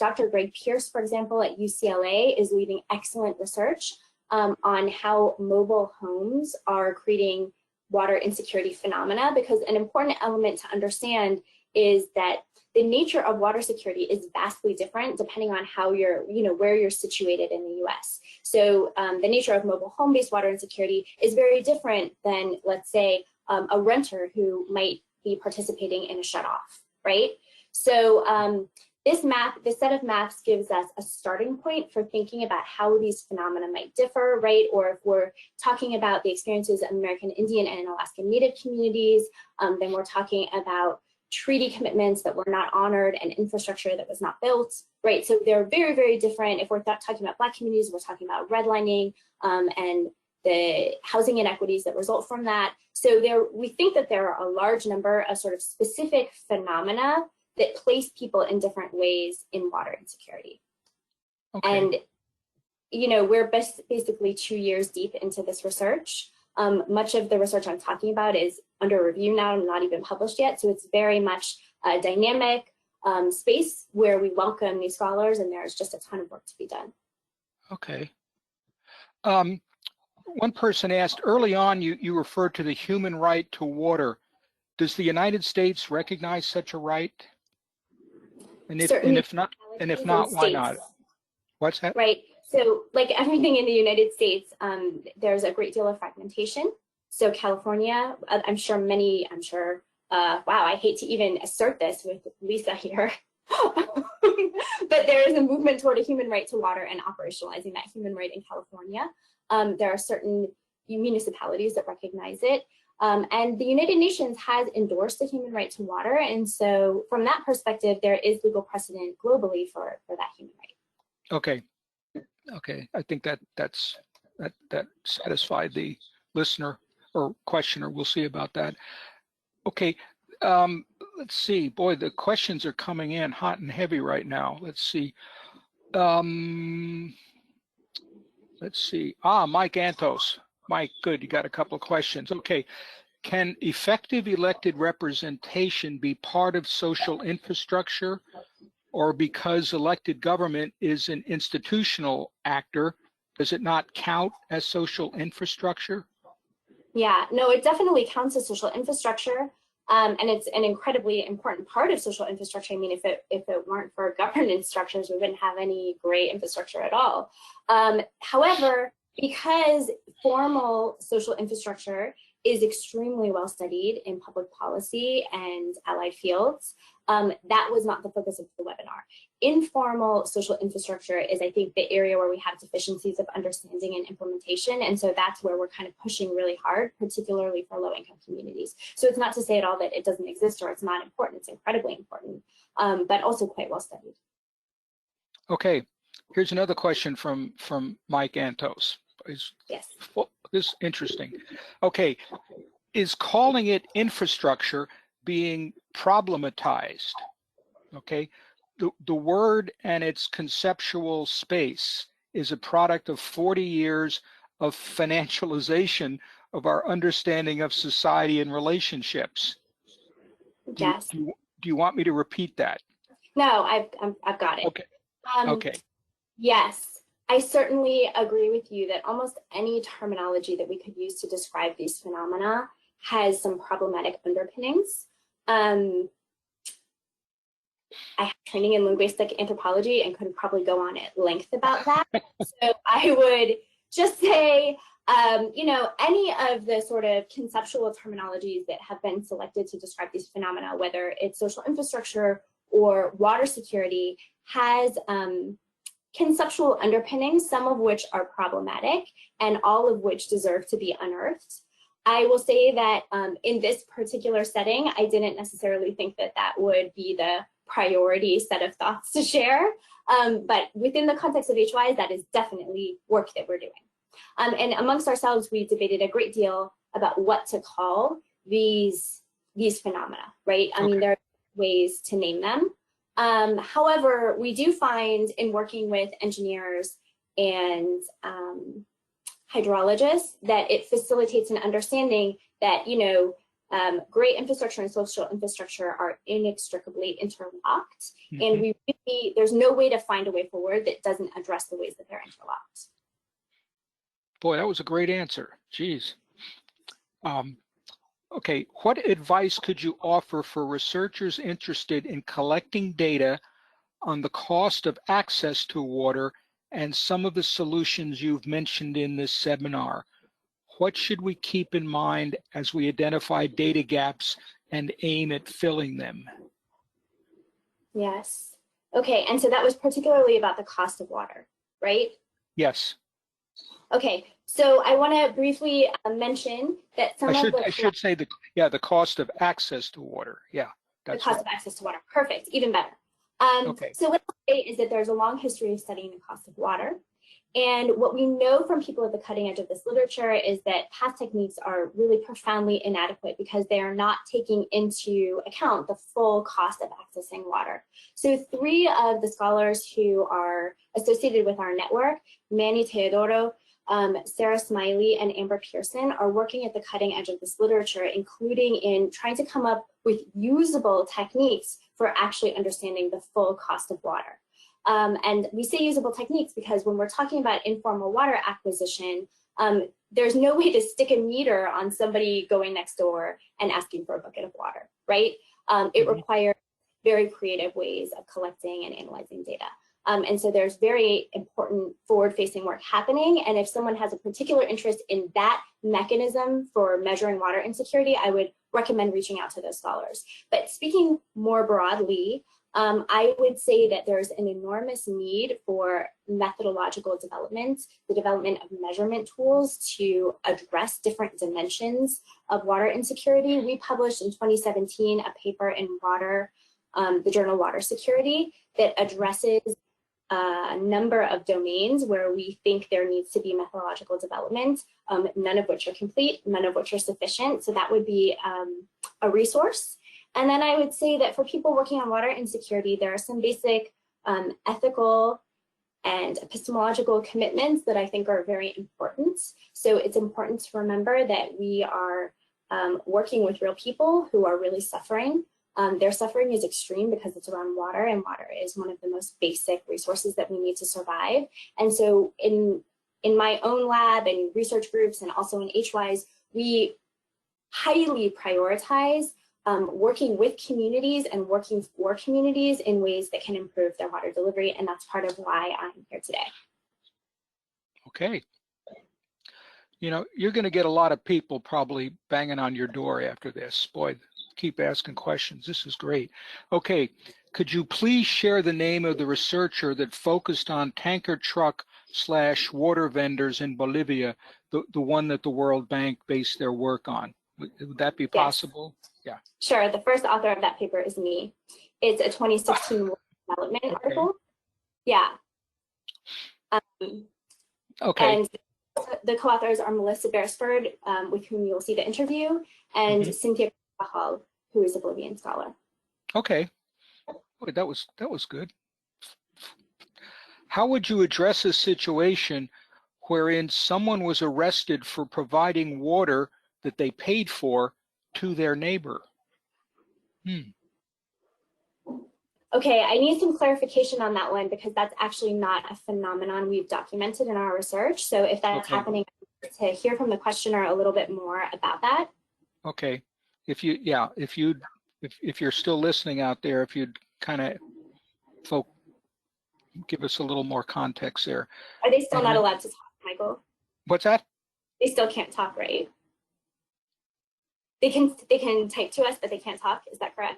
Dr. Greg Pierce, for example, at UCLA is leading excellent research on how mobile homes are creating water insecurity phenomena, because an important element to understand is that the nature of water security is vastly different depending on how you're, where you're situated in the US. So the nature of mobile home-based water insecurity is very different than, let's say, a renter who might be participating in a shutoff, right? So this set of maps gives us a starting point for thinking about how these phenomena might differ, right? Or if we're talking about the experiences of American Indian and Alaskan Native communities, then we're talking about treaty commitments that were not honored and infrastructure that was not built, right? So they're very, very different. If we're talking about Black communities, we're talking about redlining and the housing inequities that result from that. So we think that there are a large number of sort of specific phenomena that place people in different ways in water insecurity. Okay. And, we're basically 2 years deep into this research. Much of the research I'm talking about is under review now, not even published yet. So it's very much a dynamic space where we welcome new scholars, and there's just a ton of work to be done. Okay. One person asked, early on you referred to the human right to water. Does the United States recognize such a right? And if not, why not? What's that? Right. So like everything in the United States, there's a great deal of fragmentation. So California, wow, I hate to even assert this with Lisa here, but there is a movement toward a human right to water and operationalizing that human right in California. There are certain municipalities that recognize it. And the United Nations has endorsed the human right to water. And so from that perspective, there is legal precedent globally for that human right. Okay. Okay. I think that satisfied the listener or questioner. We'll see about that. Okay. Let's see. Boy, the questions are coming in hot and heavy right now. Let's see. Let's see. Mike Antos. Mike, good. You got a couple of questions. Okay. Can effective elected representation be part of social infrastructure, or because elected government is an institutional actor, does it not count as social infrastructure? Yeah, no, it definitely counts as social infrastructure. And it's an incredibly important part of social infrastructure. I mean, if it weren't for governance structures, we wouldn't have any great infrastructure at all. However, because formal social infrastructure is extremely well studied in public policy and allied fields, that was not the focus of the webinar. Informal social infrastructure is, I think, the area where we have deficiencies of understanding and implementation. And so that's where we're kind of pushing really hard, particularly for low-income communities. So it's not to say at all that it doesn't exist or it's not important. It's incredibly important, but also quite well studied. Okay, here's another question from Mike Antos. Yes. This is interesting. Okay, is calling it infrastructure being problematized? Okay, the word and its conceptual space is a product of 40 years of financialization of our understanding of society and relationships. Yes. Do you want me to repeat that? No, I've got it. Okay. Okay. Yes. I certainly agree with you that almost any terminology that we could use to describe these phenomena has some problematic underpinnings. I have training in linguistic anthropology and could probably go on at length about that. So I would just say, you know, any of the sort of conceptual terminologies that have been selected to describe these phenomena, whether it's social infrastructure or water security, has conceptual underpinnings, some of which are problematic and all of which deserve to be unearthed. I will say that in this particular setting, I didn't necessarily think that that would be the priority set of thoughts to share, but within the context of HWISE, that is definitely work that we're doing. And amongst ourselves, we debated a great deal about what to call these phenomena, right? I mean, there are ways to name them. However, we do find in working with engineers and hydrologists that it facilitates an understanding that, you know, great infrastructure and social infrastructure are inextricably interlocked. And we really, there's no way to find a way forward that doesn't address the ways that they're interlocked. Boy, that was a great answer. Geez. Okay, what advice could you offer for researchers interested in collecting data on the cost of access to water and some of the solutions you've mentioned in this seminar? What should we keep in mind as we identify data gaps and aim at filling them? Yes. Okay, and so that was particularly about the cost of water, right? Yes. Okay, so I want to briefly mention that some of the— I should say the cost of access to water. Yeah, that's the cost right. of access to water. Perfect, even better. Okay. So what I'll say is that there's a long history of studying the cost of water. And what we know from people at the cutting edge of this literature is that past techniques are really profoundly inadequate because they are not taking into account the full cost of accessing water. So 3 of the scholars who are associated with our network, Manny Teodoro, Sarah Smiley, and Amber Pearson, are working at the cutting edge of this literature, including in trying to come up with usable techniques for actually understanding the full cost of water. And we say usable techniques because when we're talking about informal water acquisition, there's no way to stick a meter on somebody going next door and asking for a bucket of water, right? It requires very creative ways of collecting and analyzing data. And so there's very important forward-facing work happening. And if someone has a particular interest in that mechanism for measuring water insecurity, I would recommend reaching out to those scholars. But speaking more broadly, I would say that there's an enormous need for methodological development, the development of measurement tools to address different dimensions of water insecurity. We published in 2017 a paper in Water, the journal Water Security, that addresses a number of domains where we think there needs to be methodological development, none of which are complete, none of which are sufficient. So that would be a resource. And then I would say that for people working on water insecurity, there are some basic ethical and epistemological commitments that I think are very important. So it's important to remember that we are working with real people who are really suffering. Their suffering is extreme because it's around water, and water is one of the most basic resources that we need to survive. And so in my own lab and research groups and also in HWISE, we highly prioritize working with communities and working for communities in ways that can improve their water delivery, and that's part of why I'm here today. Okay. You know, you're going to get a lot of people probably banging on your door after this. Boy, keep asking questions. This is great. Okay, could you please share the name of the researcher that focused on tanker truck / water vendors in Bolivia, the one that the World Bank based their work on? Would that be possible? Yes. Yeah. Sure. The first author of that paper is me. It's a 2016 development article. Yeah. Okay. And the co-authors are Melissa Beresford, with whom you'll see the interview, and Cynthia Carvajal, who is a Bolivian scholar. Okay. Boy, that was good. How would you address a situation wherein someone was arrested for providing water that they paid for to their neighbor? Okay, I need some clarification on that one because that's actually not a phenomenon we've documented in our research. So if that's happening, to hear from the questioner a little bit more about that. Okay, if you're still listening out there, if you'd kind of give us a little more context there. Are they still not allowed to talk, Michael? What's that? They still can't talk, right? They can type to us, but they can't talk. Is that correct?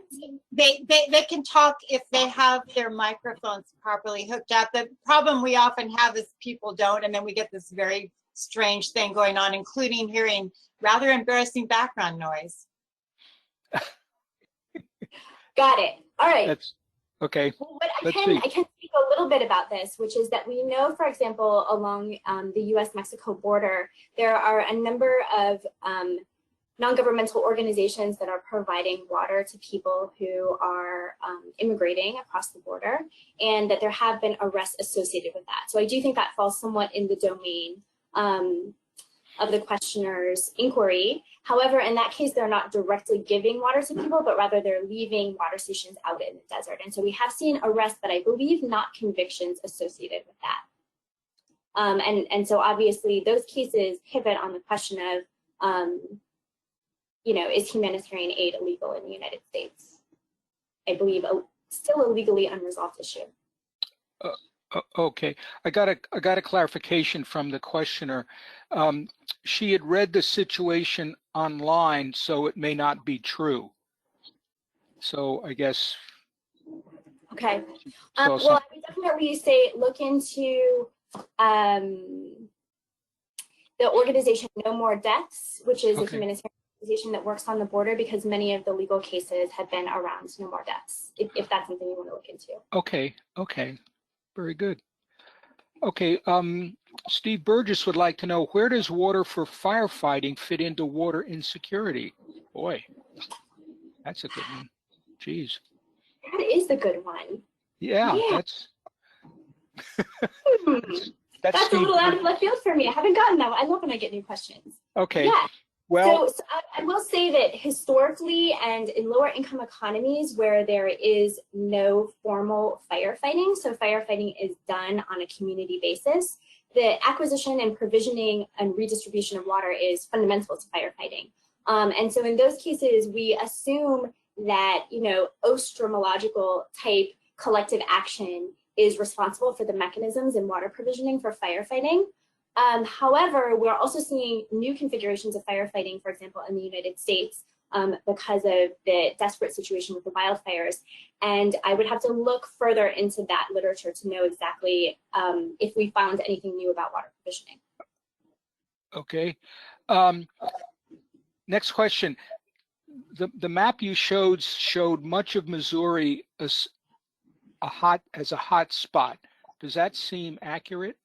They can talk if they have their microphones properly hooked up. The problem we often have is people don't, and then we get this very strange thing going on, including hearing rather embarrassing background noise. Got it. All right. That's okay. Well, I can speak a little bit about this, which is that we know, for example, along the U.S.-Mexico border, there are a number of non-governmental organizations that are providing water to people who are immigrating across the border, and that there have been arrests associated with that. So I do think that falls somewhat in the domain of the questioner's inquiry. However, in that case, they're not directly giving water to people, but rather they're leaving water stations out in the desert. And so we have seen arrests, but I believe not convictions associated with that. And so obviously those cases pivot on the question of, you know, is humanitarian aid illegal in the United States? I believe still a legally unresolved issue. Okay, I got a clarification from the questioner. She had read the situation online, so it may not be true. So I guess. Okay. Well, I would definitely say look into the organization No More Deaths, which is a humanitarian organization that works on the border, because many of the legal cases have been around no more deaths, if that's something you want to look into. Okay, okay, very good. Okay, Steve Burgess would like to know, where does water for firefighting fit into water insecurity? Boy, that's a good one. Jeez. That is the good one. Yeah. That's Steve. A little out of left field for me. I haven't gotten that one. I love when I get new questions. Okay. Yeah. Well, so I will say that historically and in lower income economies where there is no formal firefighting, so firefighting is done on a community basis, the acquisition and provisioning and redistribution of water is fundamental to firefighting. And so in those cases, we assume that, you know, ostromological type collective action is responsible for the mechanisms in water provisioning for firefighting. However, we're also seeing new configurations of firefighting, for example, in the United States, because of the desperate situation with the wildfires. And I would have to look further into that literature to know exactly if we found anything new about water provisioning. Okay. Next question. The map you showed much of Missouri as a hot spot. Does that seem accurate?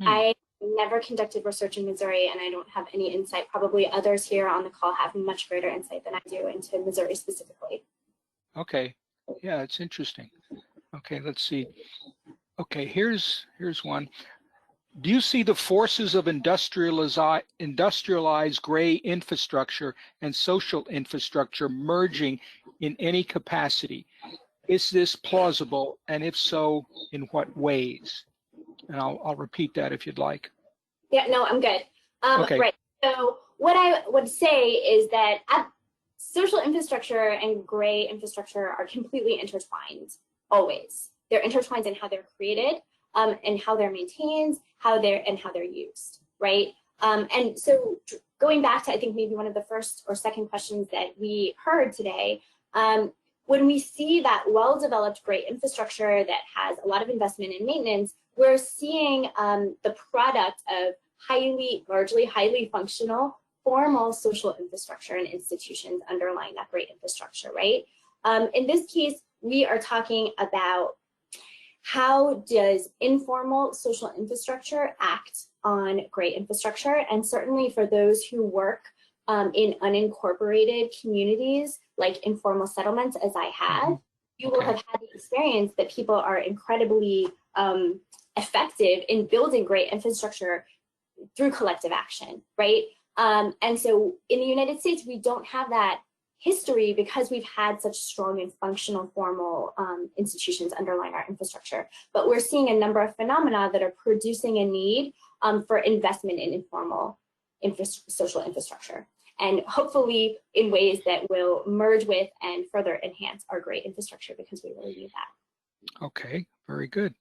I never conducted research in Missouri, and I don't have any insight. Probably others here on the call have much greater insight than I do into Missouri specifically. Okay. Yeah, it's interesting. Okay, let's see. Okay, here's one. Do you see the forces of industrialized gray infrastructure and social infrastructure merging in any capacity? Is this plausible, and if so, in what ways? And I'll repeat that if you'd like. Yeah, no, I'm good. Okay. Right. So what I would say is that social infrastructure and gray infrastructure are completely intertwined, always. They're intertwined in how they're created, and how they're maintained, how they're used, right? And so going back to, I think, maybe one of the first or second questions that we heard today, when we see that well-developed gray infrastructure that has a lot of investment in maintenance, we're seeing the product of largely highly functional, formal social infrastructure and institutions underlying that great infrastructure, right? In this case, we are talking about how does informal social infrastructure act on great infrastructure, and certainly for those who work in unincorporated communities like informal settlements, as I have, you will have had the experience that people are incredibly effective in building great infrastructure through collective action, right? And so in the United States, we don't have that history because we've had such strong and functional formal institutions underlying our infrastructure. But we're seeing a number of phenomena that are producing a need for investment in informal social infrastructure, and hopefully in ways that will merge with and further enhance our great infrastructure, because we really need that. Okay, very good.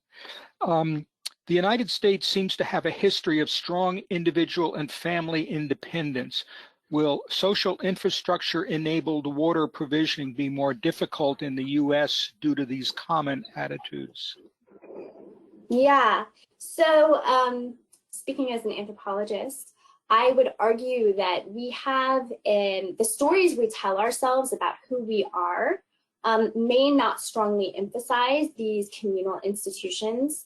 The United States seems to have a history of strong individual and family independence. Will social infrastructure enabled water provisioning be more difficult in the US due to these common attitudes? Yeah, so speaking as an anthropologist, I would argue that we have the stories we tell ourselves about who we are may not strongly emphasize these communal institutions,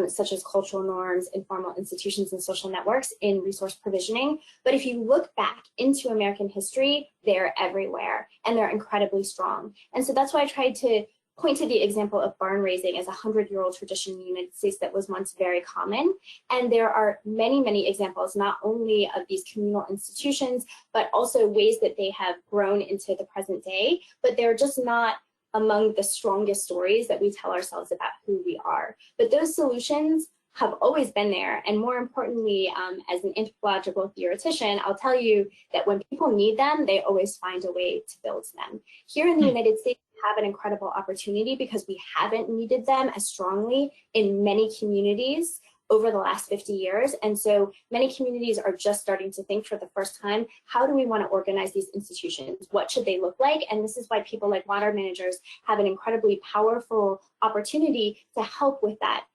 such as cultural norms, informal institutions, and social networks in resource provisioning. But if you look back into American history, they're everywhere and they're incredibly strong. And so that's why I tried to point to the example of barn raising as a 100-year-old tradition in the United States that was once very common. And there are many, many examples, not only of these communal institutions, but also ways that they have grown into the present day, but they're just not among the strongest stories that we tell ourselves about who we are. But those solutions have always been there. And more importantly, as an anthropological theoretician, I'll tell you that when people need them, they always find a way to build them. Here in the United States, we have an incredible opportunity because we haven't needed them as strongly in many communities over the last 50 years. And so many communities are just starting to think for the first time, how do we want to organize these institutions? What should they look like? And this is why people like water managers have an incredibly powerful opportunity to help with that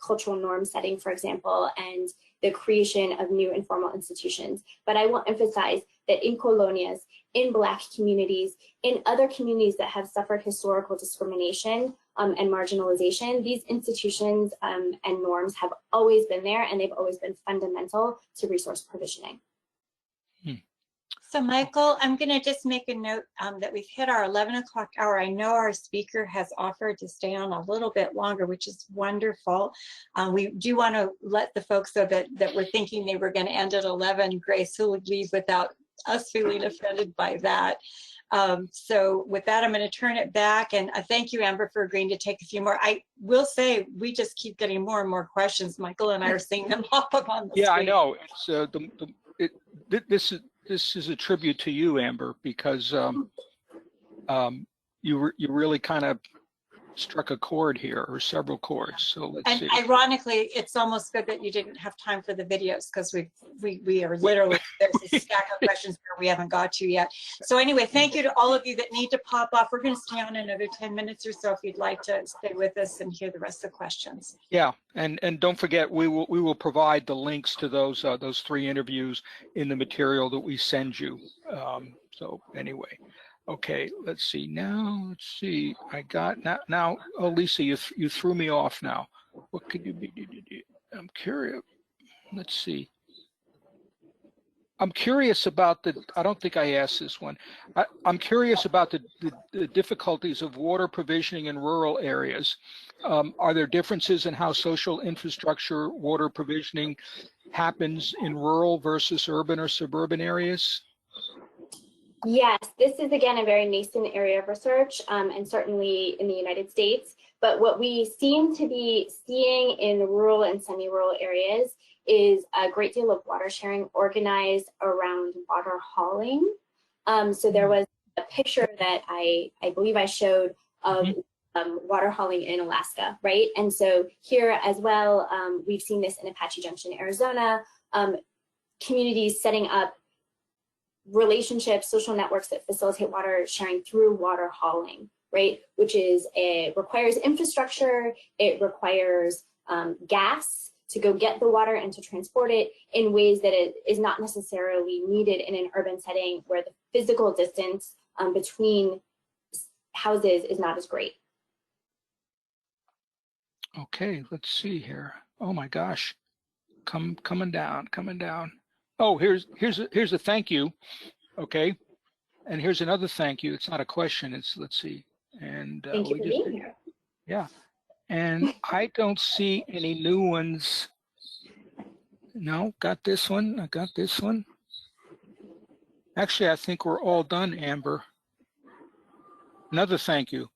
cultural norm setting, for example, and the creation of new informal institutions. But I will emphasize that in colonias, in Black communities, in other communities that have suffered historical discrimination and marginalization, these institutions and norms have always been there, and they've always been fundamental to resource provisioning. So Michael, I'm going to just make a note that we've hit our 11 o'clock hour. I know our speaker has offered to stay on a little bit longer, which is wonderful. We do want to let the folks know that we're thinking they were going to end at 11 gracefully leave without us feeling offended by that. So with that, I'm going to turn it back, and thank you, Amber, for agreeing to take a few more. I will say we just keep getting more and more questions. Michael and I are seeing them pop up on the screen. Yeah, I know. It's this is a tribute to you, Amber, because you really kind of struck a chord here, or several chords. So let's see. Ironically, it's almost good that you didn't have time for the videos, because we are literally, there's a stack of questions where we haven't got to yet. So anyway, thank you to all of you that need to pop off. We're going to stay on another 10 minutes or so if you'd like to stay with us and hear the rest of the questions. Yeah, and don't forget, we will provide the links to those 3 interviews in the material that we send you. So anyway. Okay, let's see now. Let's see. I got now. Oh, Lisa, you threw me off now. What could you be? I'm curious. Let's see. I'm curious about the. I don't think I asked this one. I'm curious about the difficulties of water provisioning in rural areas. Are there differences in how social infrastructure water provisioning happens in rural versus urban or suburban areas? Yes, this is again a very nascent area of research, and certainly in the United States. But what we seem to be seeing in rural and semi-rural areas is a great deal of water sharing organized around water hauling. So there was a picture that I believe I showed of water hauling in Alaska, right? And so here as well, we've seen this in Apache Junction, Arizona, communities setting up relationships, social networks that facilitate water sharing through water hauling, right? Which is, it requires infrastructure, it requires gas to go get the water and to transport it in ways that it is not necessarily needed in an urban setting where the physical distance between houses is not as great. Okay, let's see here. Oh my gosh, coming down. Oh, here's a thank you. Okay, and here's another thank you. It's not a question. It's, let's see. And Thank you for being here. Yeah, and I don't see any new ones. No, got this one. I got this one. Actually, I think we're all done, Amber. Another thank you.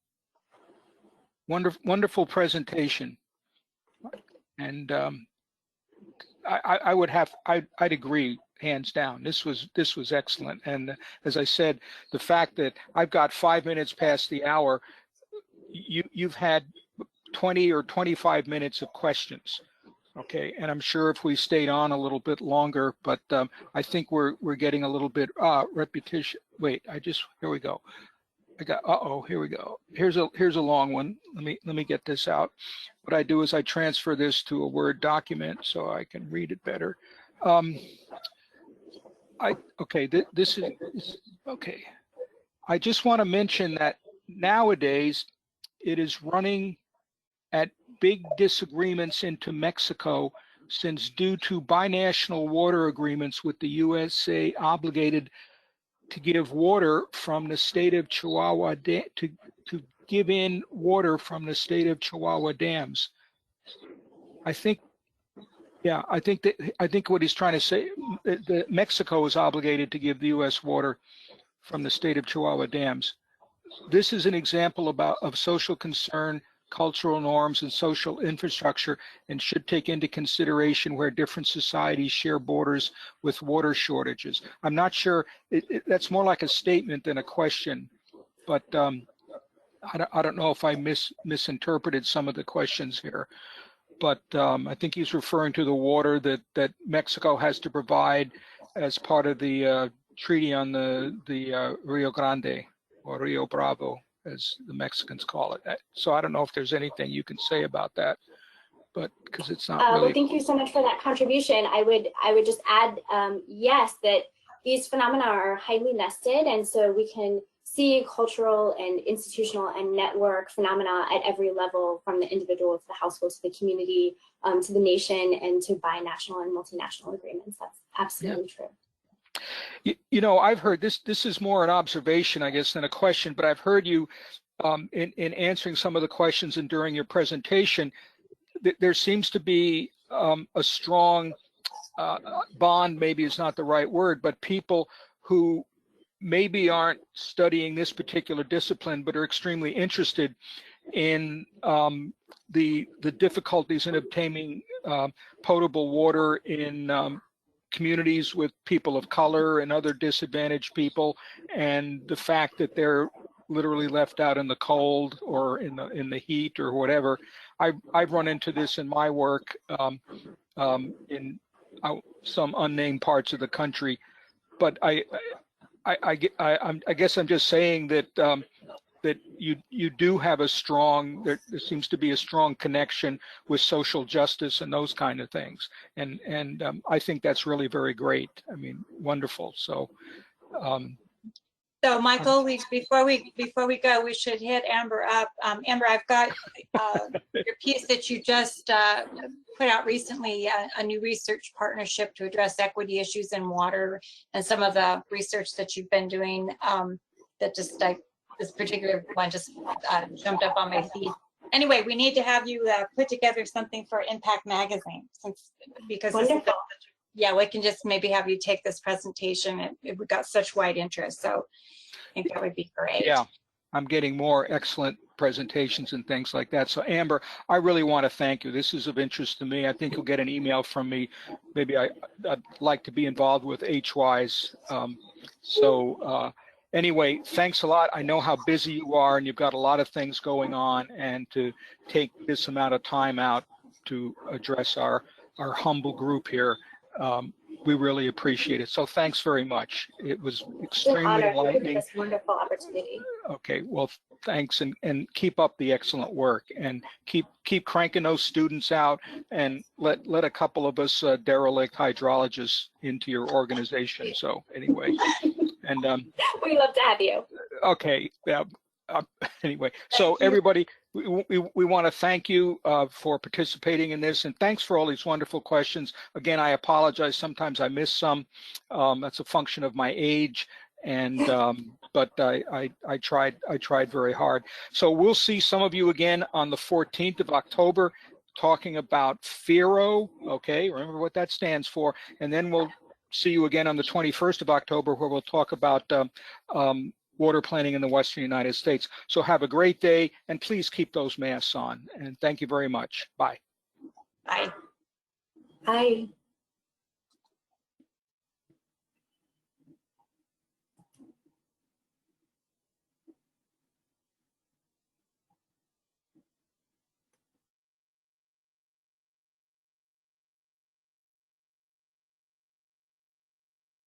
Wonderful presentation. And I'd agree, hands down. This was excellent. And as I said, the fact that I've got 5 minutes past the hour, you've had 20 or 25 minutes of questions. Okay, and I'm sure if we stayed on a little bit longer, but I think we're getting a little bit repetition. Wait, here we go. Here we go. Here's a long one. Let me get this out. What I do is I transfer this to a Word document so I can read it better. This is okay. I just want to mention that nowadays it is running at big disagreements into Mexico, since due to binational water agreements with the USA obligated to give water from the state of Chihuahua to give in water from the state of Chihuahua dams. I think what he's trying to say, that Mexico is obligated to give the U.S. water from the state of Chihuahua dams. This is an example of social concern, cultural norms, and social infrastructure, and should take into consideration where different societies share borders with water shortages. I'm not sure, that's more like a statement than a question, but I don't know if I misinterpreted some of the questions here. But I think he's referring to the water that Mexico has to provide as part of the treaty on the Rio Grande, or Rio Bravo, as the Mexicans call it. So I don't know if there's anything you can say about that, but because it's not really. Well, thank you so much for that contribution. I would just add, yes, that these phenomena are highly nested, and so we can see cultural and institutional and network phenomena at every level, from the individual to the household to the community, to the nation, and to binational and multinational agreements. That's absolutely true. You know, I've heard this is more an observation, I guess, than a question, but I've heard you in answering some of the questions and during your presentation, there seems to be a strong bond, maybe is not the right word, but people who maybe aren't studying this particular discipline, but are extremely interested in the difficulties in obtaining potable water in communities with people of color and other disadvantaged people, and the fact that they're literally left out in the cold or in the heat or whatever. I've run into this in my work in some unnamed parts of the country, but I guess I'm just saying that that you do have a strong, there seems to be a strong connection with social justice and those kind of things, and I think that's really very great. I mean, wonderful. So. So Michael, before we go, we should hit Amber up. Amber, I've got your piece that you just put out recently, a new research partnership to address equity issues in water, and some of the research that you've been doing. That just this particular one just jumped up on my feed. Anyway, we need to have you put together something for Impact Magazine, because yeah, we can just maybe have you take this presentation. We got such wide interest, so I think that would be great. Yeah, I'm getting more excellent presentations and things like that. So Amber, I really want to thank you. This is of interest to me. I think you'll get an email from me. Maybe I'd like to be involved with HWISE. Anyway, thanks a lot. I know how busy you are and you've got a lot of things going on, and to take this amount of time out to address our humble group here, we really appreciate it. So thanks very much. It was extremely enlightening. This wonderful opportunity. Okay, well, thanks, and keep up the excellent work, and keep cranking those students out, and let a couple of us derelict hydrologists into your organization. So anyway, and we love to have you. Okay, yeah. Anyway, so everybody, we want to thank you for participating in this, and thanks for all these wonderful questions. Again, I apologize. Sometimes I miss some. That's a function of my age, and but I tried very hard. So we'll see some of you again on the 14th of October, talking about FERO. Okay, remember what that stands for, and then we'll see you again on the 21st of October, where we'll talk about water planning in the Western United States. So have a great day, and please keep those masks on. And thank you very much. Bye. Bye. Bye.